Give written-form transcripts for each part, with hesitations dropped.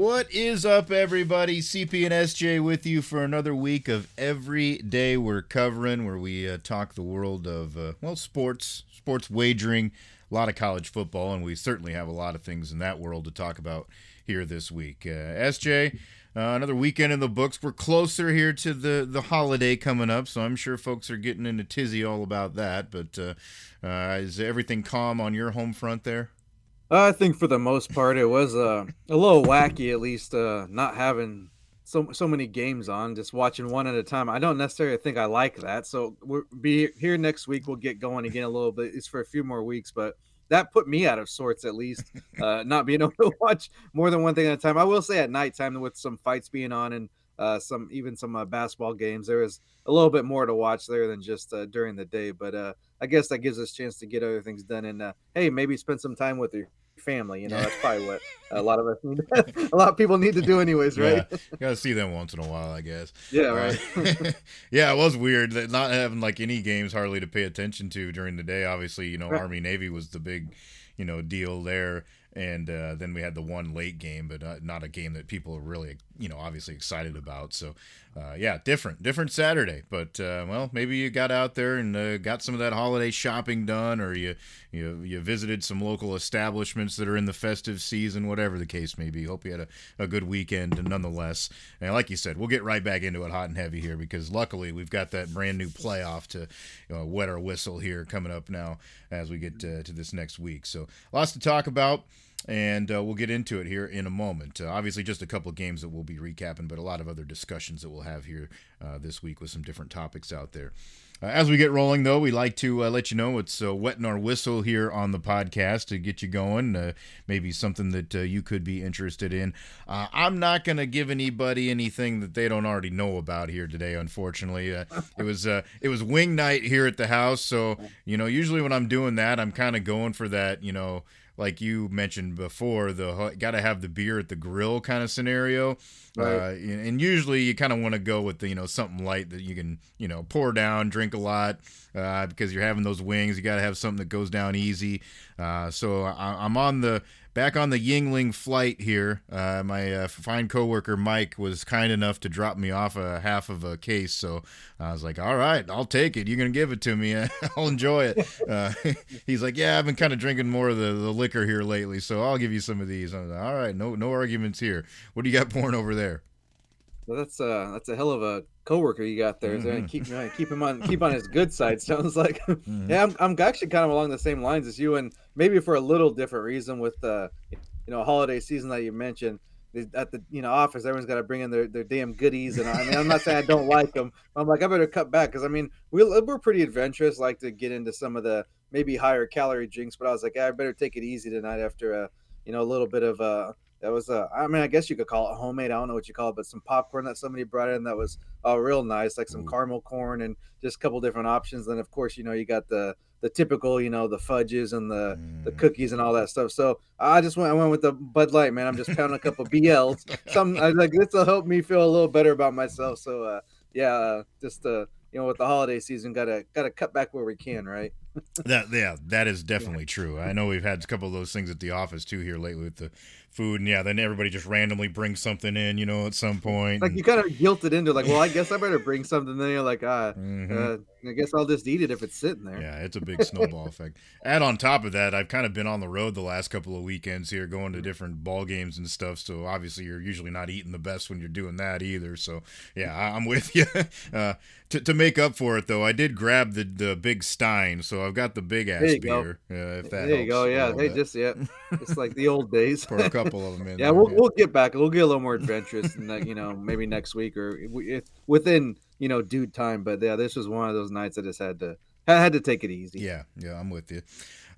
What is up, everybody? CP and SJ with you for another week of Every Day We're Covering, where we talk the world of, sports wagering, a lot of college football, and we certainly have a lot of things in that world to talk about here this week. SJ, another weekend in the books. We're closer here to the holiday coming up, so I'm sure folks are getting into tizzy all about that, but is everything calm on your home front there? I think for the most part it was a little wacky, at least not having so many games on, just watching one at a time. I don't necessarily think I like that. So we'll be here next week. We'll get going again a little bit. It's for a few more weeks, but that put me out of sorts, at least not being able to watch more than one thing at a time. I will say at nighttime with some fights being on and some basketball games, there is a little bit more to watch there than just during the day. But I guess that gives us a chance to get other things done and hey, maybe spend some time with your family. Yeah. That's probably what a lot of us need. A lot of people need to do, anyways, right? Yeah, gotta see them once in a while, I guess. Yeah, Uh, right. yeah, it was weird that not having like any games hardly to pay attention to during the day. Obviously, Right. Army Navy was the big, deal there, and then we had the one late game, but not a game that people are really, obviously excited about. So, yeah, different Saturday. But well, maybe you got out there and got some of that holiday shopping done, or you visited some local establishments that are in the festive season, whatever the case may be. Hope you had a good weekend, nonetheless. And like you said, we'll get right back into it hot and heavy here because luckily we've got that brand new playoff to wet our whistle here coming up now as we get to this next week. So lots to talk about. And we'll get into it here in a moment. Obviously, just a couple of games that we'll be recapping, but a lot of other discussions that we'll have here this week with some different topics out there. As we get rolling, though, we like to let you know it's wetting our whistle here on the podcast to get you going. Maybe something that you could be interested in. I'm not going to give anybody anything that they don't already know about here today. Unfortunately, it was wing night here at the house, so usually when I'm doing that, I'm kind of going for that, like you mentioned before, the got to have the beer at the grill kind of scenario. Right. And usually you kind of want to go with the something light that you can pour down, drink a lot because you're having those wings. You got to have something that goes down easy. So I'm back on the Yingling flight here. My fine coworker Mike was kind enough to drop me off a half of a case, so I was like, "All right, I'll take it. You're gonna give it to me. I'll enjoy it." He's like, "Yeah, I've been kind of drinking more of the liquor here lately, so I'll give you some of these." I was like, "All right, no arguments here. What do you got pouring over there?" Well, that's a hell of a coworker you got there. So Mm-hmm. keep on his good side. Sounds like. Mm-hmm. Yeah, I'm actually kind of along the same lines as you, and maybe for a little different reason with holiday season that you mentioned. At the office, everyone's got to bring in their damn goodies, and I mean I'm not saying I don't like them. I'm like I better cut back because I mean we're pretty adventurous, like to get into some of the maybe higher calorie drinks, but I was like I better take it easy tonight after a little bit of that was I mean I guess you could call it homemade. I don't know what you call it, but some popcorn that somebody brought in that was real nice, like some Ooh. caramel corn and just a couple different options. Then of course you got the typical the fudges and the Mm. cookies and all that stuff. So I went with the Bud Light, man. I'm just pounding a couple BLs. Some I was like this will help me feel a little better about myself. So yeah, just with the holiday season, gotta cut back where we can, right? That is Yeah. definitely true. I know we've had a couple of those things at the office too here lately with the food, and yeah, then everybody just randomly brings something in, at some point, Like you and kind of guilted into like, well, I guess I better bring something. Then you're like, hmm I guess I'll just eat it if it's sitting there. yeah, it's a big snowball effect. Add on top of that, I've kind of been on the road the last couple of weekends here, going to different ball games and stuff. So obviously, you're usually not eating the best when you're doing that either. So yeah, I'm with you. To make up for it, though, I did grab the big Stein, so I've got the big There ass you go. beer. If that There you go. helps a Yeah. little Hey, bit. just yeah, just like the old days. Pour a couple of them in Yeah, there. we'll get back. We'll get a little more adventurous, and maybe next week or within due time. But yeah, this was one of those nights I just had to take it easy. Yeah, I'm with you.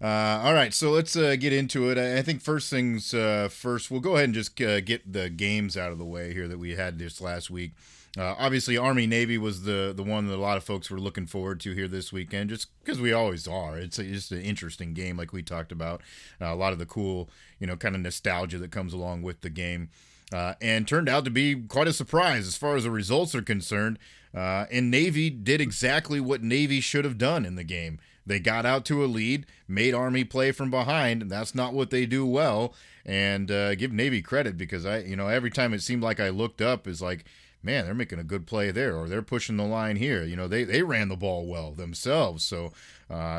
All right, so let's get into it. I think first things first, we'll go ahead and just get the games out of the way here that we had this last week. Obviously, Army Navy was the one that a lot of folks were looking forward to here this weekend, just because we always are. It's just an interesting game, like we talked about. A lot of the cool, kind of nostalgia that comes along with the game. And turned out to be quite a surprise as far as the results are concerned. And Navy did exactly what Navy should have done in the game. They got out to a lead, made Army play from behind, and that's not what they do well. And give Navy credit, because every time it seemed like I looked up, is like, man, they're making a good play there, or they're pushing the line here. They ran the ball well themselves. So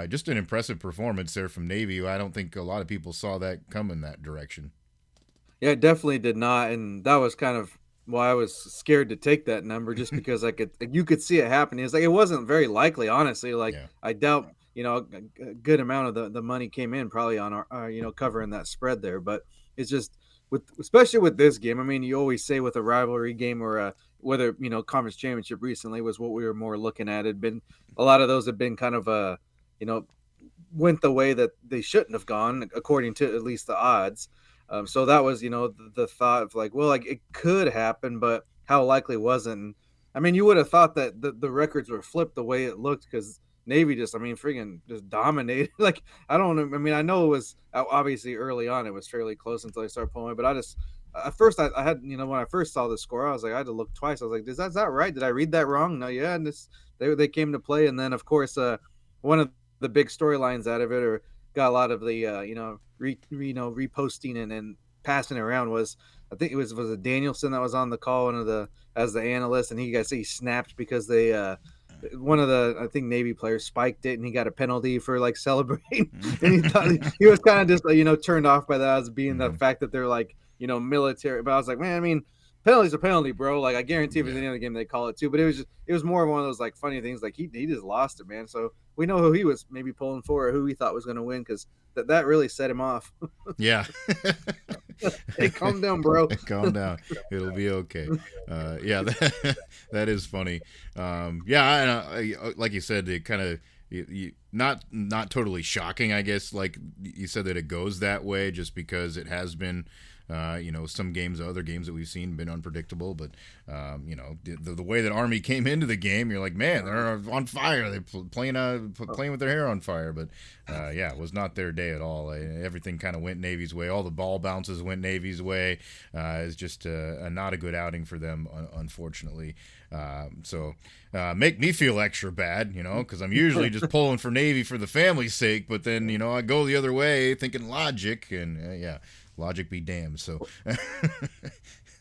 just an impressive performance there from Navy. I don't think a lot of people saw that come in that direction. Yeah, it definitely did not, and that was kind of why I was scared to take that number, just because you could see it happening. It's like it wasn't very likely, honestly. Like Yeah. I doubt, a good amount of the money came in probably on our, covering that spread there. But it's just especially with this game. I mean, you always say with a rivalry game or whether conference championship recently was what we were more looking at. Had been a lot of those have been kind of you know went the way that they shouldn't have gone, according to at least the odds. So that was, the thought of like, well, like it could happen, but how likely wasn't. And, I mean, you would have thought that the records were flipped the way it looked, because Navy just, I mean, freaking just dominated. Like, I don't know. I mean, I know it was obviously early on, it was fairly close until they started pulling away, but at first I had, when I first saw the score, I was like, I had to look twice. I was like, is that right? Did I read that wrong? No, yeah. And they came to play. And then, of course, one of the big storylines out of it, or got a lot of the reposting and passing it around, was I think it was it Danielson that was on the call, one of the as the analyst, and he snapped because they one of the, I think, Navy players spiked it, and he got a penalty for like celebrating. And he thought he was kind of just turned off by that as being the fact that they're like military. But I was like, man, I mean, penalty's a penalty, bro. Like, I guarantee if it's any other game they call it too. But it was more of one of those like funny things. Like he just lost it, man. So we know who he was maybe pulling for, or who he thought was going to win, because that really set him off. Yeah. Hey, calm down, bro. Calm down. It'll be okay. Yeah, that is funny. Yeah, like you said, it kind of not totally shocking, I guess. Like you said, that it goes that way just because it has been. Some games, other games that we've seen, been unpredictable. But the way that Army came into the game, you're like, man, they're on fire. They're playing with their hair on fire. But it was not their day at all. Everything kind of went Navy's way. All the ball bounces went Navy's way. It's just not a good outing for them, unfortunately. So make me feel extra bad, because I'm usually just pulling for Navy for the family's sake. But then, I go the other way thinking logic, and logic be damned. So,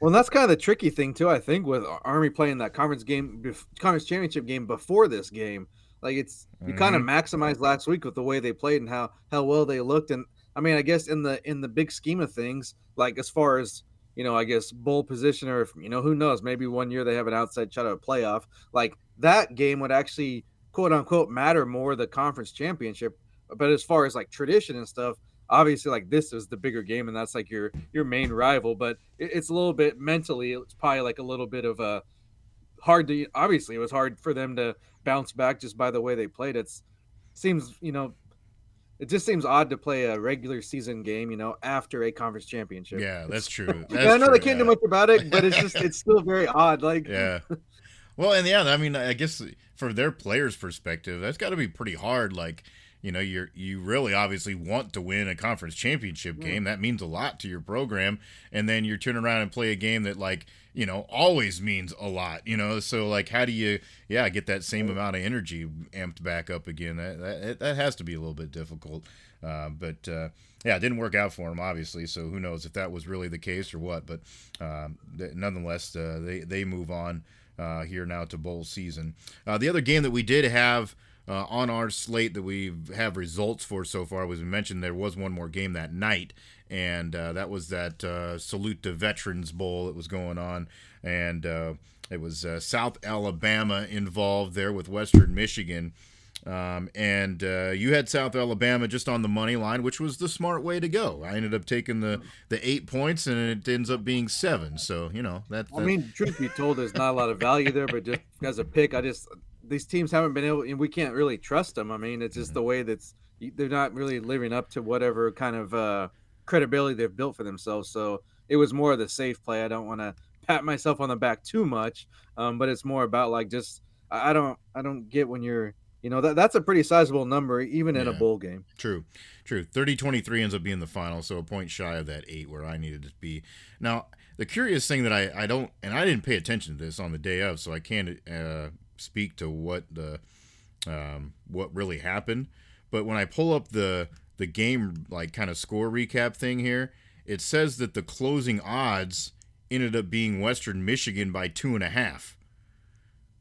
well, that's kind of the tricky thing too, I think, with Army playing that conference championship game before this game. Like, you kind of maximized last week with the way they played and how well they looked. And I mean, I guess in the big scheme of things, like as far as I guess bowl position, or who knows, maybe one year they have an outside shot at a playoff. Like, that game would actually, quote unquote, matter more, the conference championship. But as far as like tradition and stuff, obviously, like, this is the bigger game, and that's like your main rival. But it's a little bit mentally, it's probably like a little bit of a hard to, obviously it was hard for them to bounce back just by the way they played. It just seems odd to play a regular season game after a conference championship. Yeah, that's true. I know they can't do much about it, but it's still very odd. Like, yeah. Well, and I mean, I guess for their players' perspective, that's got to be pretty hard. Like, you really obviously want to win a conference championship game. That means a lot to your program. And then you're turning around and play a game that, like, always means a lot, So, like, how do you, get that same amount of energy amped back up again? That has to be a little bit difficult. But it didn't work out for them, obviously. So who knows if that was really the case or what. But nonetheless, they move on here now to bowl season. The other game that we did have on our slate that we have results for so far, was we mentioned there was one more game that night, and that was that Salute to Veterans Bowl that was going on, and it was South Alabama involved there with Western Michigan, and you had South Alabama just on the money line, which was the smart way to go. I ended up taking the 8 points, and it ends up being 7. So that. I mean, truth be told, there's not a lot of value there, but just as a pick, these teams haven't been able, and we can't really trust them. I mean, it's just the way they're not really living up to whatever kind of credibility they've built for themselves. So it was more of the safe play. I don't want to pat myself on the back too much, but it's more about like, just I don't get when you're that's a pretty sizable number even in a bowl game. True. 30-23 ends up being the final, so a point shy of that 8 where I needed to be. Now, the curious thing that I didn't pay attention to this on the day of, so I can't speak to what really happened, but when I pull up the game like kind of score recap thing here, it says that the closing odds ended up being Western Michigan by 2.5.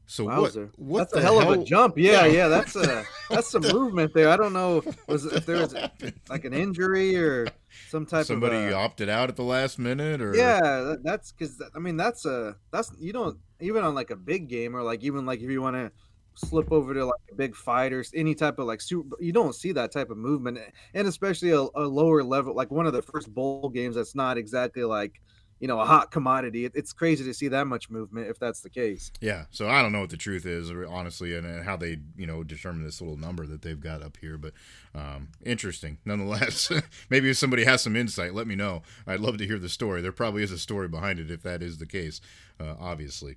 So Wowzer. what That's a the hell of a hell? jump. Yeah, Yeah. yeah, that's some movement there. I don't know if there was happened? like an injury or some type of Somebody opted out at the last minute, or yeah, that's because I mean that's you don't even on like a big game or like even like if you want to slip over to like a big fight or any type of like super you don't see that type of movement and especially a lower level like one of the first bowl games that's not exactly like a hot commodity. It's crazy to see that much movement if that's the case. yeah. So I don't know what the truth is, honestly, and how they determine this little number that they've got up here, but interesting nonetheless. Maybe if somebody has some insight, let me know. I'd love to hear the story. There probably is a story behind it if that is the case, obviously.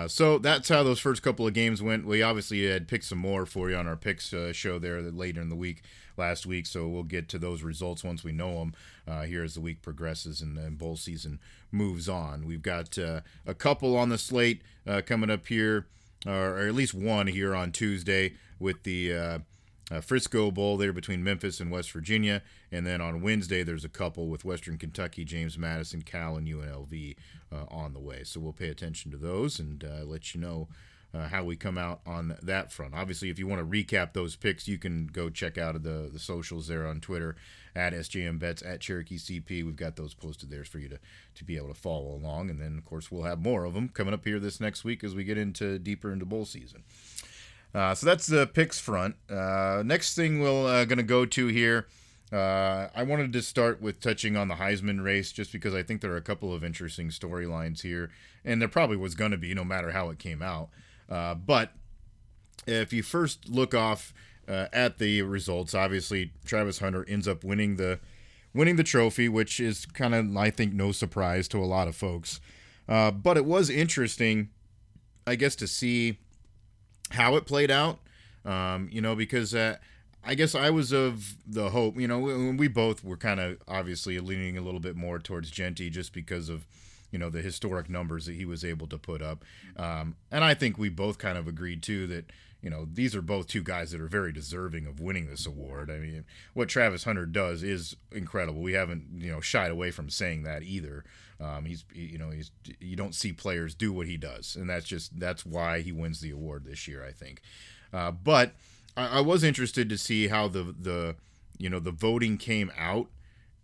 So that's how those first couple of games went. We obviously had picked some more for you on our picks show there later in the week last week, so we'll get to those results once we know them here as the week progresses and bowl season moves on. We've got a couple on the slate coming up here, or at least one here on Tuesday with the Frisco Bowl there between Memphis and West Virginia. And then on Wednesday, there's a couple with Western Kentucky, James Madison, Cal, and UNLV on the way. So we'll pay attention to those and let you know how we come out on that front. Obviously, if you want to recap those picks, you can go check out the socials there on Twitter at SJMBets, at Cherokee CP. We've got those posted there for you to be able to follow along. And then, of course, we'll have more of them coming up here this next week as we get deeper into bowl season. So that's the picks front. Next thing we're going to go to here, I wanted to start with touching on the Heisman race just because I think there are a couple of interesting storylines here. And there probably was going to be no matter how it came out. But if you first look off at the results, obviously Travis Hunter ends up winning the trophy, which is kind of, I think, no surprise to a lot of folks. But it was interesting, I guess, to see how it played out, because I guess I was of the hope, we both were kind of obviously leaning a little bit more towards Jeanty just because of the historic numbers that he was able to put up. And I think we both kind of agreed, too, that, these are both two guys that are very deserving of winning this award. I mean, what Travis Hunter does is incredible. We haven't, shied away from saying that either. You don't see players do what he does. And that's why he wins the award this year, I think. But I was interested to see how the voting came out.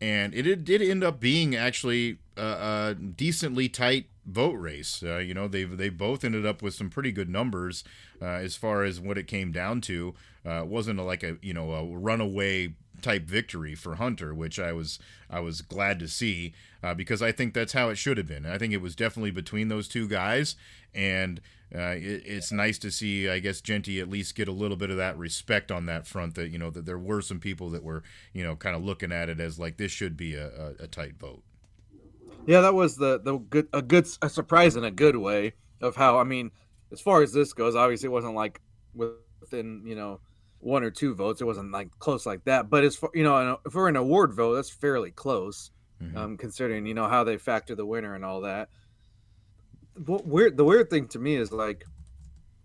And it did end up being actually a decently tight vote race. They both ended up with some pretty good numbers as far as what it came down to. It wasn't a runaway type victory for Hunter, which I was glad to see because I think that's how it should have been. I think it was definitely between those two guys, and it's nice to see, I guess, Jeanty at least get a little bit of that respect on that front. That that there were some people that were kind of looking at it as like this should be a tight vote. Yeah, that was a surprise in a good way of how, I mean, as far as this goes, obviously it wasn't like within, one or two votes. It wasn't like close like that. But as far, for an award vote, that's fairly close, considering, how they factor the winner and all that. The weird thing to me is like,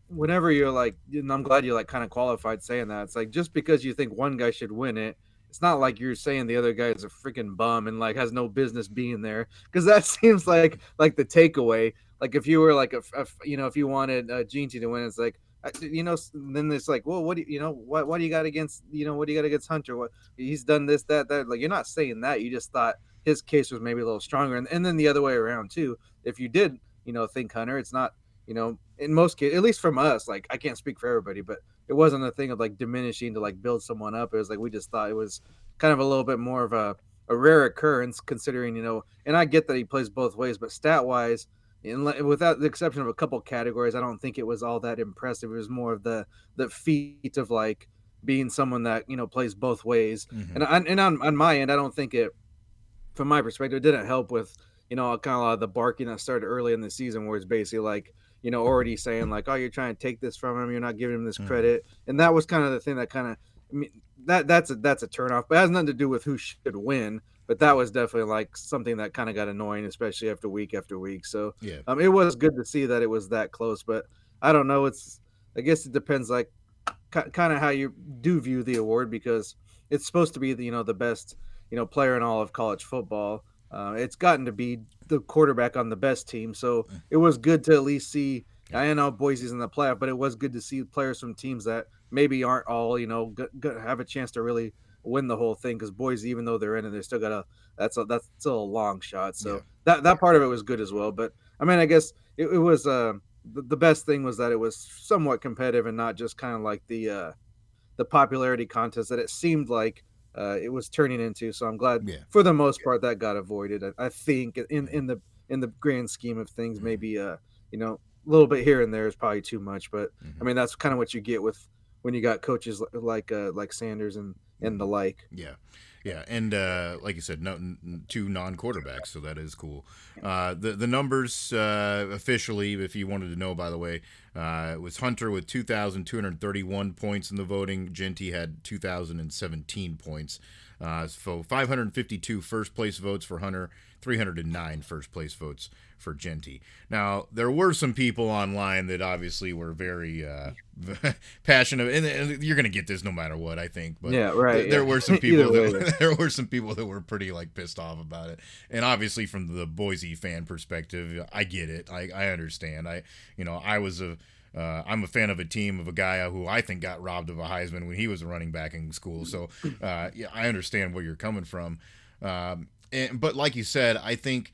whenever you're like, and I'm glad you like kind of qualified saying that. It's like, just because you think one guy should win it, it's not like you're saying the other guy is a freaking bum and like has no business being there, because that seems like the takeaway. Like if you were like if you wanted Jeanty to win, it's like then it's like, well, what do what do you got against what do you got against Hunter? What he's done this that. Like you're not saying that. You just thought his case was maybe a little stronger, and then the other way around too. If you did think Hunter, it's not in most cases, at least from us, like I can't speak for everybody, but it wasn't a thing of like diminishing to like build someone up. It was like we just thought it was kind of a little bit more of a rare occurrence, considering and I get that he plays both ways, but stat wise, without the exception of a couple categories, I don't think it was all that impressive. It was more of the feat of like being someone that plays both ways. Mm-hmm. And on my end, I don't think it, from my perspective, it didn't help with kind of a lot of the barking that started early in the season, where it's basically like already saying like, oh, you're trying to take this from him, you're not giving him this credit. And that was kind of the thing that kind of, I mean, that's a turnoff, but it has nothing to do with who should win. But that was definitely like something that kind of got annoying, especially after week. So yeah, it was good to see that it was that close, but I don't know. I guess it depends. Like kind of how you do view the award, because it's supposed to be the the best player in all of college football. It's gotten to be the quarterback on the best team, so it was good to at least see. Yeah. I know Boise's in the playoff, but it was good to see players from teams that maybe aren't all have a chance to really win the whole thing. Because Boise, even though they're in it, they're still got a that's still a long shot. Yeah. So that part of it was good as well. But I mean, I guess it was the best thing was that it was somewhat competitive and not just kind of like the popularity contest that it seemed like it was turning into. So I'm glad Yeah. for the most part that got avoided. I think in the grand scheme of things, maybe a little bit here and there is probably too much. But I mean that's kind of what you get with when you got coaches like Sanders and the like. Yeah. Yeah, and like you said, two non-quarterbacks, so that is cool. The numbers officially, if you wanted to know, by the way, it was Hunter with 2,231 points in the voting. Genty had 2,017 points. So 552 first place votes for Hunter, 309 first place votes for Genty. Now, there were some people online that obviously were very passionate, and you're going to get this no matter what, I think. But Yeah, right. there Yeah. were some people Either there were some people that were pretty like pissed off about it. And obviously, from the Boise fan perspective, I get it. I understand. I'm a fan of a team of a guy who I think got robbed of a Heisman when he was a running back in school. So, yeah, I understand where you're coming from. But like you said, I think,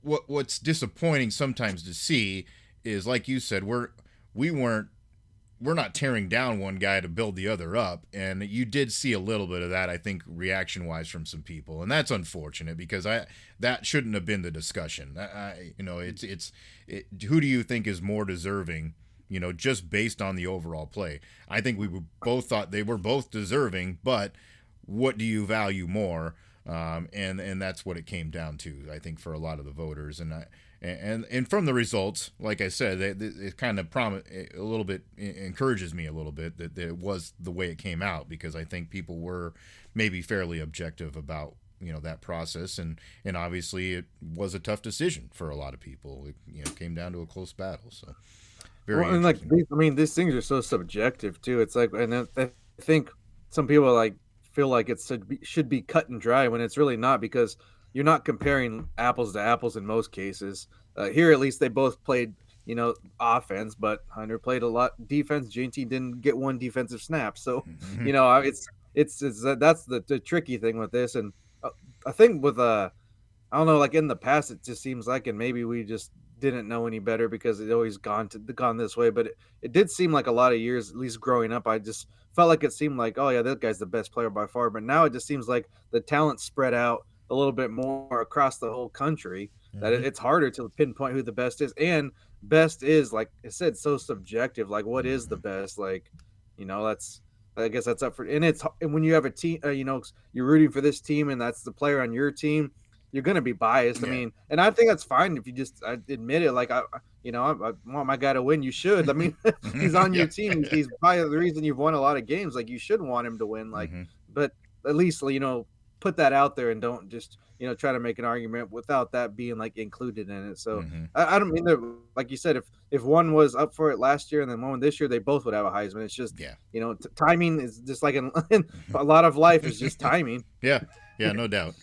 what's disappointing sometimes to see is, like you said, we're not tearing down one guy to build the other up, and you did see a little bit of that, I think, reaction wise from some people, and that's unfortunate because that shouldn't have been the discussion. Who do you think is more deserving? Just based on the overall play, I think both thought they were both deserving, but what do you value more? And that's what it came down to, I think, for a lot of the voters. And from the results, like I said, it kind of a little bit encourages me a little bit that it was the way it came out, because I think people were maybe fairly objective about that process, and obviously it was a tough decision for a lot of people. It came down to a close battle. So very Well, and like interesting. these things are so subjective too. It's like, and I think some people like feel like it should be cut and dry when it's really not, because you're not comparing apples to apples in most cases. Here, at least, they both played, offense, but Hunter played a lot defense. JT didn't get one defensive snap, so Mm-hmm. it's that's the tricky thing with this. And I think with I don't know, like in the past, it just seems like, and maybe we just didn't know any better because it always gone this way. But it did seem like a lot of years, at least growing up, I just felt like it seemed like, oh yeah, that guy's the best player by far. But now it just seems like the talent spread out a little bit more across the whole country. That Mm-hmm. it's harder to pinpoint who the best is, and best is, like I said, so subjective. Like, what is the Mm-hmm. best? Like, that's, I guess that's up for, and when you have a team, you're rooting for this team, and that's the player on your team, you're going to be biased. I Yeah. mean, and I think that's fine if you just admit it. Like, I want my guy to win. You should. I mean, he's on Yeah. your team. He's probably the reason you've won a lot of games. Like, you should want him to win. Like, Mm-hmm. but at least, put that out there and don't just, try to make an argument without that being like included in it. So Mm-hmm. I don't mean that, like you said, if one was up for it last year and then one this year, they both would have a Heisman. It's just, Yeah. timing is just like in a lot of life is just timing. Yeah. Yeah. No doubt.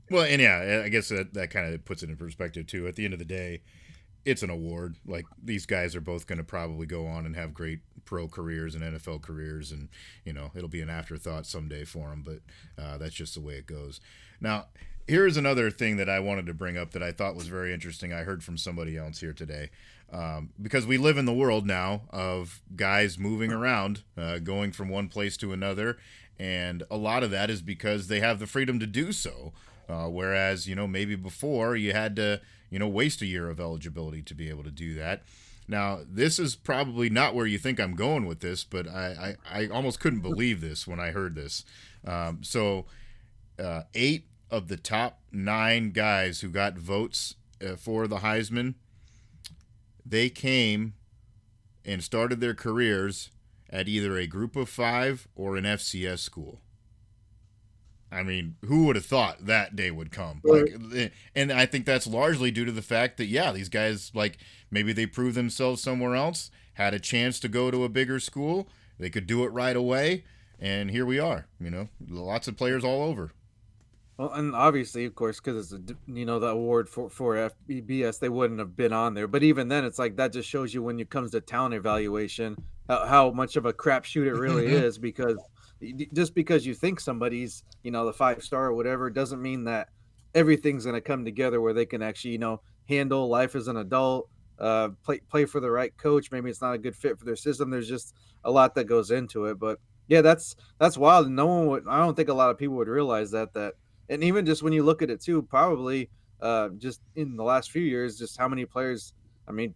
Well, and yeah, I guess that kind of puts it in perspective too. At the end of the day, it's an award. Like, these guys are both going to probably go on and have great pro careers and NFL careers, and it'll be an afterthought someday for them. But that's just the way it goes. Now, here's another thing that I wanted to bring up that I thought was very interesting. I heard from somebody else here today. Because we live in the world now of guys moving around, going from one place to another, and a lot of that is because they have the freedom to do so. Whereas, maybe before you had to, waste a year of eligibility to be able to do that. Now, this is probably not where you think I'm going with this, but I almost couldn't believe this when I heard this. So, 8 of the top 9 guys who got votes for the Heisman, they came and started their careers at either a group of 5 or an FCS school. I mean, who would have thought that day would come? Like, and I think that's largely due to the fact that, yeah, these guys, like, maybe they prove themselves somewhere else, had a chance to go to a bigger school. They could do it right away, and here we are. Lots of players all over. Well, and obviously, of course, because it's the award for FBS, they wouldn't have been on there. But even then, it's like that just shows you when it comes to talent evaluation how much of a crapshoot it really is. Because just because you think somebody's the 5-star or whatever doesn't mean that everything's going to come together where they can actually handle life as an adult, play for the right coach. Maybe it's not a good fit for their system. There's just a lot that goes into it. But yeah, that's wild. No one would. I don't think a lot of people would realize that. And even just when you look at it too, probably just in the last few years, just how many players, I mean,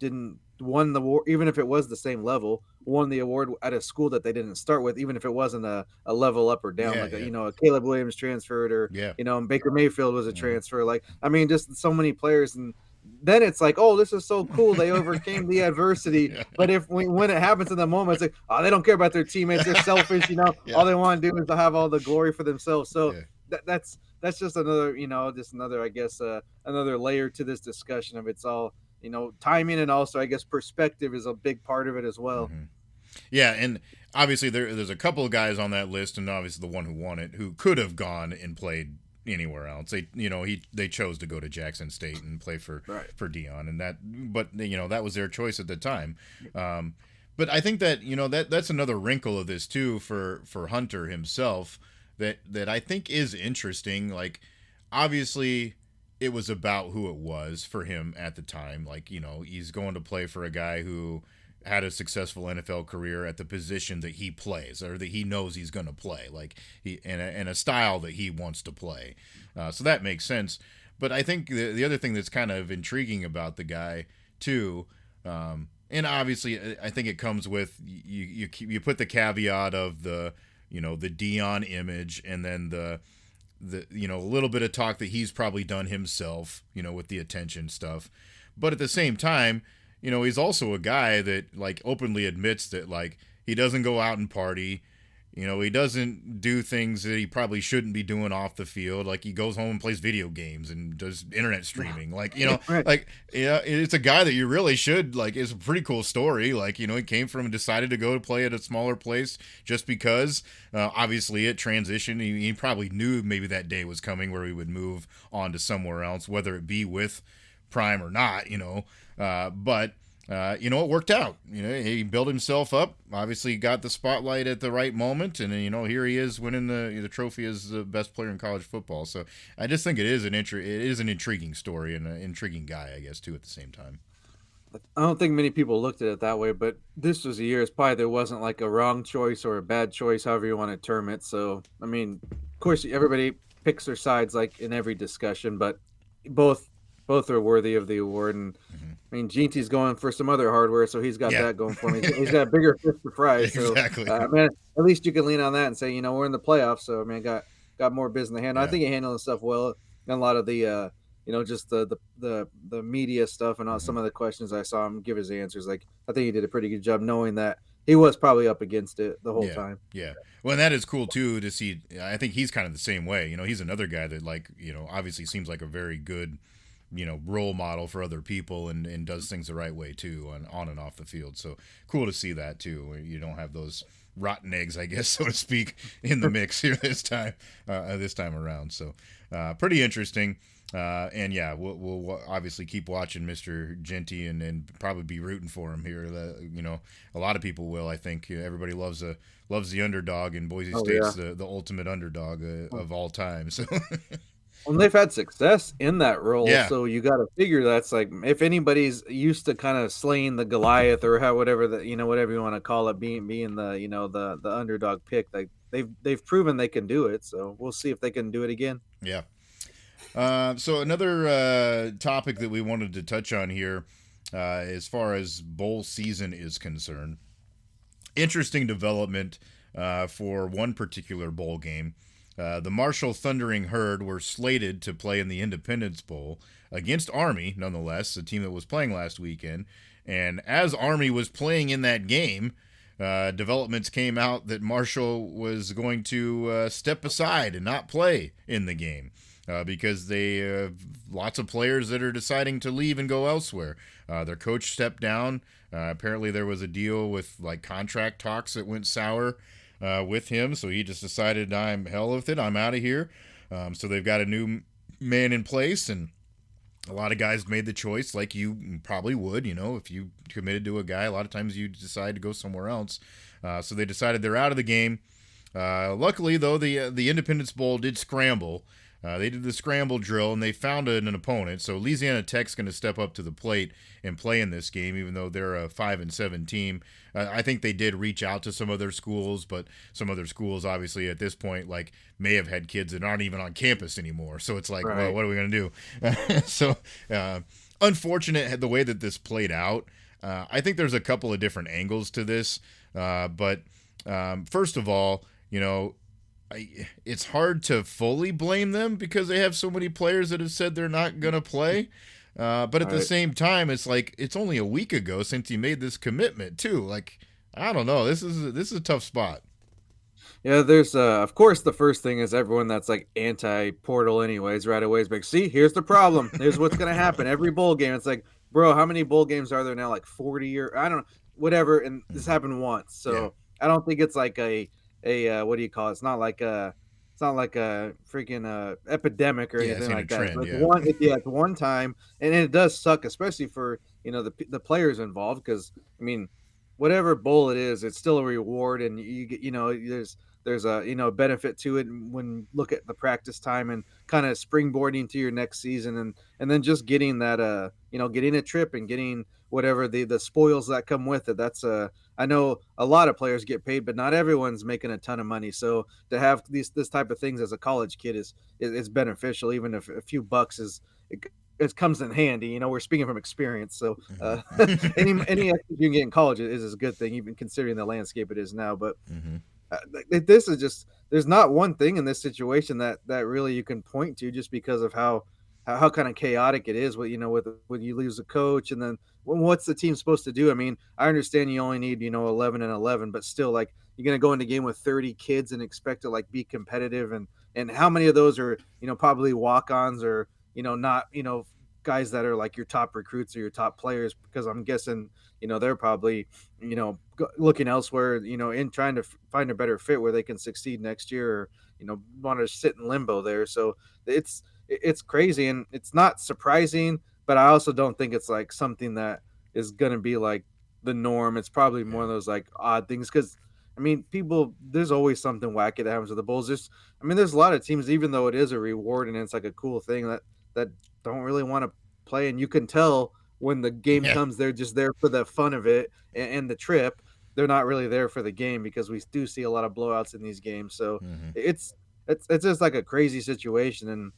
didn't won the award, even if it was the same level, won the award at a school that they didn't start with, even if it wasn't a level up or down, Yeah, like yeah. a Caleb Williams transferred, or Yeah. and Baker Mayfield was a Mhm. transfer. Like, I mean, just so many players, and then it's like, oh, this is so cool. They overcame the adversity. Yeah. But when it happens in the moment, it's like, oh, they don't care about their teammates. They're selfish. Yeah. All they want to do is to have all the glory for themselves. So Yeah. that's just another, just another, I guess, another layer to this discussion of it's all, timing, and also I guess perspective is a big part of it as well. Mhm. Yeah, and obviously there's a couple of guys on that list, and obviously the one who won it, who could have gone and played anywhere else. They chose to go to Jackson State and play for Right. Dion, and that was their choice at the time. But I think that that's another wrinkle of this too for Hunter himself that I think is interesting. Like, obviously it was about who it was for him at the time. Like, he's going to play for a guy who had a successful NFL career at the position that he plays, or that he knows he's going to play, like and a style that he wants to play. So that makes sense. But I think the other thing that's kind of intriguing about the guy too, and obviously I think it comes with you put the caveat of the Dion image, and then the a little bit of talk that he's probably done himself, with the attention stuff. But at the same time, he's also a guy that, like, openly admits that, like, he doesn't go out and party. He doesn't do things that he probably shouldn't be doing off the field. Like, he goes home and plays video games and does internet streaming. Like, Right. like, yeah, it's a guy that you really should, like, it's a pretty cool story. Like, he came from and decided to go to play at a smaller place just because, obviously it transitioned. He probably knew maybe that day was coming where he would move on to somewhere else, whether it be with Prime or not, but it worked out. He built himself up. Obviously, got the spotlight at the right moment, and here he is winning the trophy as the best player in college football. So I just think it is an intriguing story, and an intriguing guy, I guess, too, at the same time. I don't think many people looked at it that way, but this was a year. It's probably there wasn't like a wrong choice or a bad choice, however you want to term it. So, I mean, of course, everybody picks their sides like in every discussion, but both both are worthy of the award. And Mm-hmm. I mean, Ginty's going for some other hardware, so he's got Yeah. that going for him. He's got a bigger fish to fry. So, Exactly. man, at least you can lean on that and say, we're in the playoffs, so man, got more business in the hand. I Yeah. think he handled stuff well. And a lot of the just the media stuff and all, Mm-hmm. some of the questions I saw him give his answers. Like, I think he did a pretty good job knowing that he was probably up against it the whole Yeah. time. Yeah. Well, and that is cool too to see. I think he's kind of the same way. He's another guy that, like, obviously seems like a very good, role model for other people, and does things the right way too, on and off the field. So cool to see that too. Where you don't have those rotten eggs, I guess, so to speak, in the mix here this time around. So pretty interesting. And yeah, we'll obviously keep watching Mr. Ginty, and probably be rooting for him here. A lot of people will. I think everybody loves the underdog, and Boise Oh, State's the ultimate underdog Oh. of all time. So And they've had success in that role, Yeah. so you got to figure that's like if anybody's used to kind of slaying the Goliath or whatever whatever you want to call it, being the underdog pick, like they've proven they can do it. So we'll see if they can do it again. yeah. So another topic that we wanted to touch on here, as far as bowl season is concerned, interesting development for one particular bowl game. The Marshall Thundering Herd were slated to play in the Independence Bowl against Army, nonetheless, the team that was playing last weekend. And as Army was playing in that game, developments came out that Marshall was going to step aside and not play in the game. Because they have lots of players that are deciding to leave and go elsewhere. Their coach stepped down Apparently, there was a deal with like contract talks that went sour with him, so he just decided, I'm hell with it, I'm out of here. So they've got a new man in place, and a lot of guys made the choice, like you probably would, if you committed to a guy, a lot of times you decide to go somewhere else. So they decided they're out of the game. Luckily, though, the Independence Bowl did scramble. They did the scramble drill, and they found an opponent. So Louisiana Tech's going to step up to the plate and play in this game, even though they're a 5-7 team. I think they did reach out to some other schools, but some other schools, obviously, at this point, like, may have had kids that aren't even on campus anymore. So it's like, well, what are we going to do? So unfortunate the way that this played out. I think there's a couple of different angles to this. But first of all, it's hard to fully blame them because they have so many players that have said they're not going to play. But at the same time, it's like it's only a week ago since he made this commitment too. Like, I don't know. This is a tough spot. Yeah, there's of course the first thing is everyone that's like anti-portal anyways right away is like, see, here's the problem. Here's what's gonna happen. Every bowl game, it's like, bro, how many bowl games are there now? Like 40 or I don't know, whatever. And this happened once. So I don't think it's like a what do you call it? It's not like a freaking epidemic or anything like that. Trend, It's one time, and it does suck, especially for the players involved, because I mean, whatever bowl it is, it's still a reward, and you get there's a benefit to it when look at the practice time and kind of springboarding to your next season, and then just getting that getting a trip and getting whatever the spoils that come with it. That's I know a lot of players get paid, but not everyone's making a ton of money. So to have this type of things as a college kid is beneficial, even if a few bucks it comes in handy. We're speaking from experience. So any extra you can get in college is a good thing, even considering the landscape it is now. But this is just, there's not one thing in this situation that really you can point to, just because of how kind of chaotic it is with when you lose a coach, and then what's the team supposed to do? I mean, I understand you only need 11 and 11, but still, like, you're going to go into a game with 30 kids and expect to like be competitive, and how many of those are probably walk-ons, or not guys that are like your top recruits or your top players, because I'm guessing they're probably looking elsewhere, in trying to find a better fit where they can succeed next year, or want to sit in limbo there. So it's crazy, and it's not surprising, but I also don't think it's like something that is going to be like the norm. It's probably more of those like odd things, because I mean, there's always something wacky that happens with the Bulls. There's a lot of teams, even though it is a reward and it's like a cool thing, that don't really want to play, and you can tell when the game comes, they're just there for the fun of it and the trip. They're not really there for the game, because we do see a lot of blowouts in these games. So it's just like a crazy situation, and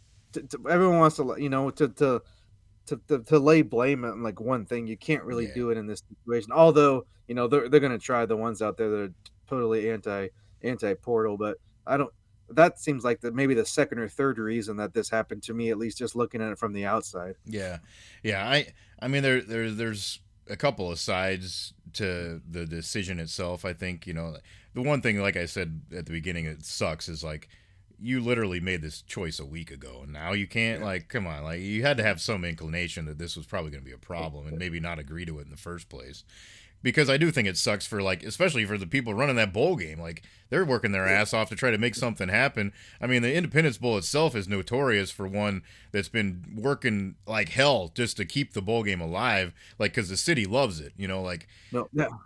everyone wants to lay blame on like one thing. You can't really do it in this situation. Although they're going to try, the ones out there that are totally anti portal, but I don't. That seems like maybe the second or third reason that this happened to me, at least just looking at it from the outside. Yeah. I mean, there's a couple of sides to the decision itself. I think the one thing, like I said at the beginning, it sucks, is like, you literally made this choice a week ago, and now you can't, like, come on, like, you had to have some inclination that this was probably going to be a problem, and maybe not agree to it in the first place. Because I do think it sucks for, like, especially for the people running that bowl game. Like, they're working their ass off to try to make something happen. I mean, the Independence Bowl itself is notorious for one that's been working like hell just to keep the bowl game alive. Like, because the city loves it, like,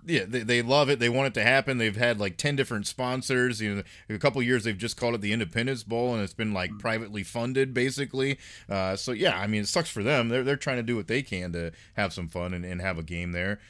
they love it. They want it to happen. They've had like 10 different sponsors. A couple of years they've just called it the Independence Bowl, and it's been like privately funded, basically. So yeah, I mean, it sucks for them. They're trying to do what they can to have some fun and have a game there.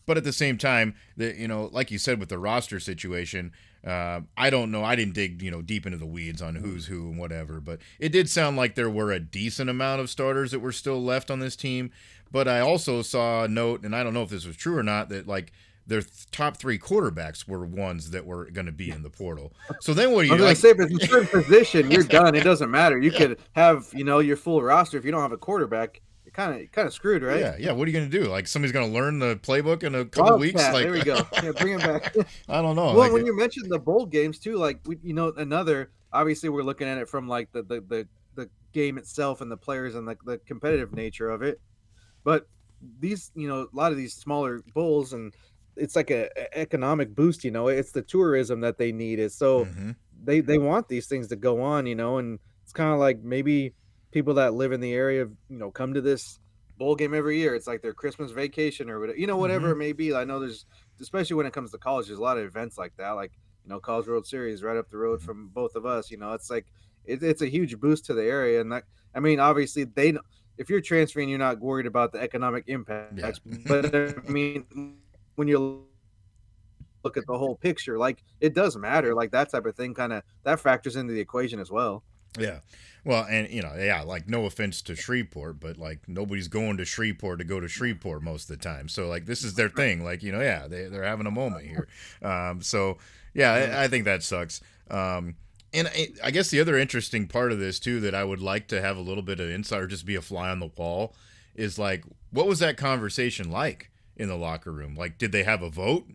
But at the same time, like you said with the roster situation, I don't know. I didn't dig, deep into the weeds on who's who and whatever. But it did sound like there were a decent amount of starters that were still left on this team. But I also saw a note, and I don't know if this was true or not, that like their top three quarterbacks were ones that were going to be in the portal. So then what do you? I was going to say, if it's a certain position, you're done. It doesn't matter. You could have your full roster. If you don't have a quarterback, kind of screwed, right? Yeah. What are you going to do? Like, somebody's going to learn the playbook in a couple weeks? Like, there we go. Yeah, bring it back. I don't know. Well, like, when you mentioned the bowl games too, like another. Obviously, we're looking at it from like the game itself and the players and like the competitive nature of it. But these, a lot of these smaller bowls, and it's like a economic boost. It's the tourism that they need. Is so Hmm. they want these things to go on. And it's kind of like maybe people that live in the area, come to this bowl game every year. It's like their Christmas vacation or whatever, whatever Hmm. it may be. I know there's, especially when it comes to college, there's a lot of events like that, like College World Series right up the road Hmm. from both of us. It's like it's a huge boost to the area, and that, I mean, obviously if you're transferring, you're not worried about the economic Yeah. impacts. But I mean, when you look at the whole picture, like it does matter, like that type of thing, kind of that factors into the equation as well. Yeah. Well, and yeah, like no offense to Shreveport, but like nobody's going to Shreveport to go to Shreveport most of the time. So like this is their thing. Like, yeah, they're having a moment here. So yeah, Mhm. I think that sucks. And I guess the other interesting part of this too that I would like to have a little bit of insight or just be a fly on the wall is like, what was that conversation like in the locker room? Like, did they have a vote?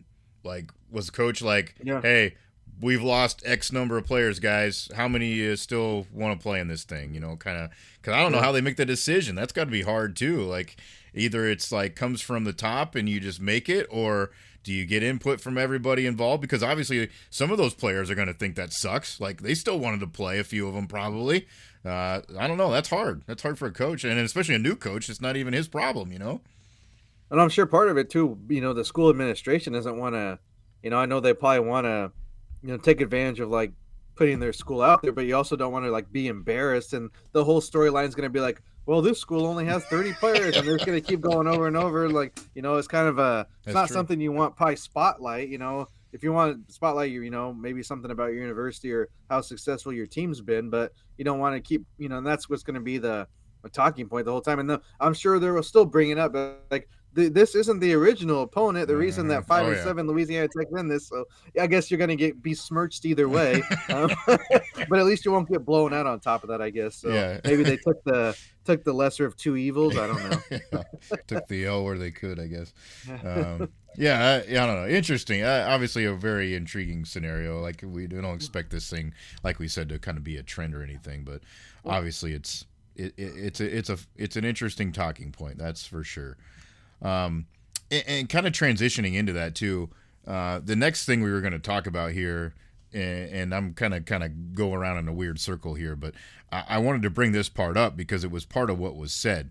Like, was the coach like, Yeah. hey, we've lost X number of players, guys. How many still want to play in this thing? Kind of, because I don't know Yeah. how they make the decision. That's got to be hard too. Like, either it's like comes from the top and you just make it, or do you get input from everybody involved? Because obviously, some of those players are going to think that sucks. Like, they still wanted to play, a few of them probably. I don't know. That's hard. That's hard for a coach, and especially a new coach. It's not even his problem. And I'm sure part of it too, the school administration doesn't want to, I know they probably want to, take advantage of like putting their school out there, but you also don't want to like be embarrassed. And the whole storyline is going to be like, well, this school only has 30 players, and they're just going to keep going over and over. Like, it's kind of it's That's not true. something you want probably spotlight. If you want to spotlight your, maybe something about your university or how successful your team's been, but you don't want to keep, and that's what's going to be the a talking point the whole time. And I'm sure they will still bring it up, like this isn't the original opponent. The reason Uh-huh. that five Oh and yeah. seven Louisiana Tech win this, so I guess you're gonna get besmirched either way. But at least you won't get blown out on top of that, I guess. So Yeah. maybe they took the lesser of two evils. I don't know. Yeah. Took the L where they could, I guess. Yeah, I don't know. Interesting. Obviously, a very intriguing scenario. Like we don't expect this thing, like we said, to kind of be a trend or anything, but obviously, it's an interesting talking point. That's for sure. And kind of transitioning into that too. The next thing we were going to talk about here, and I'm kind of go around in a weird circle here, but I wanted to bring this part up because it was part of what was said.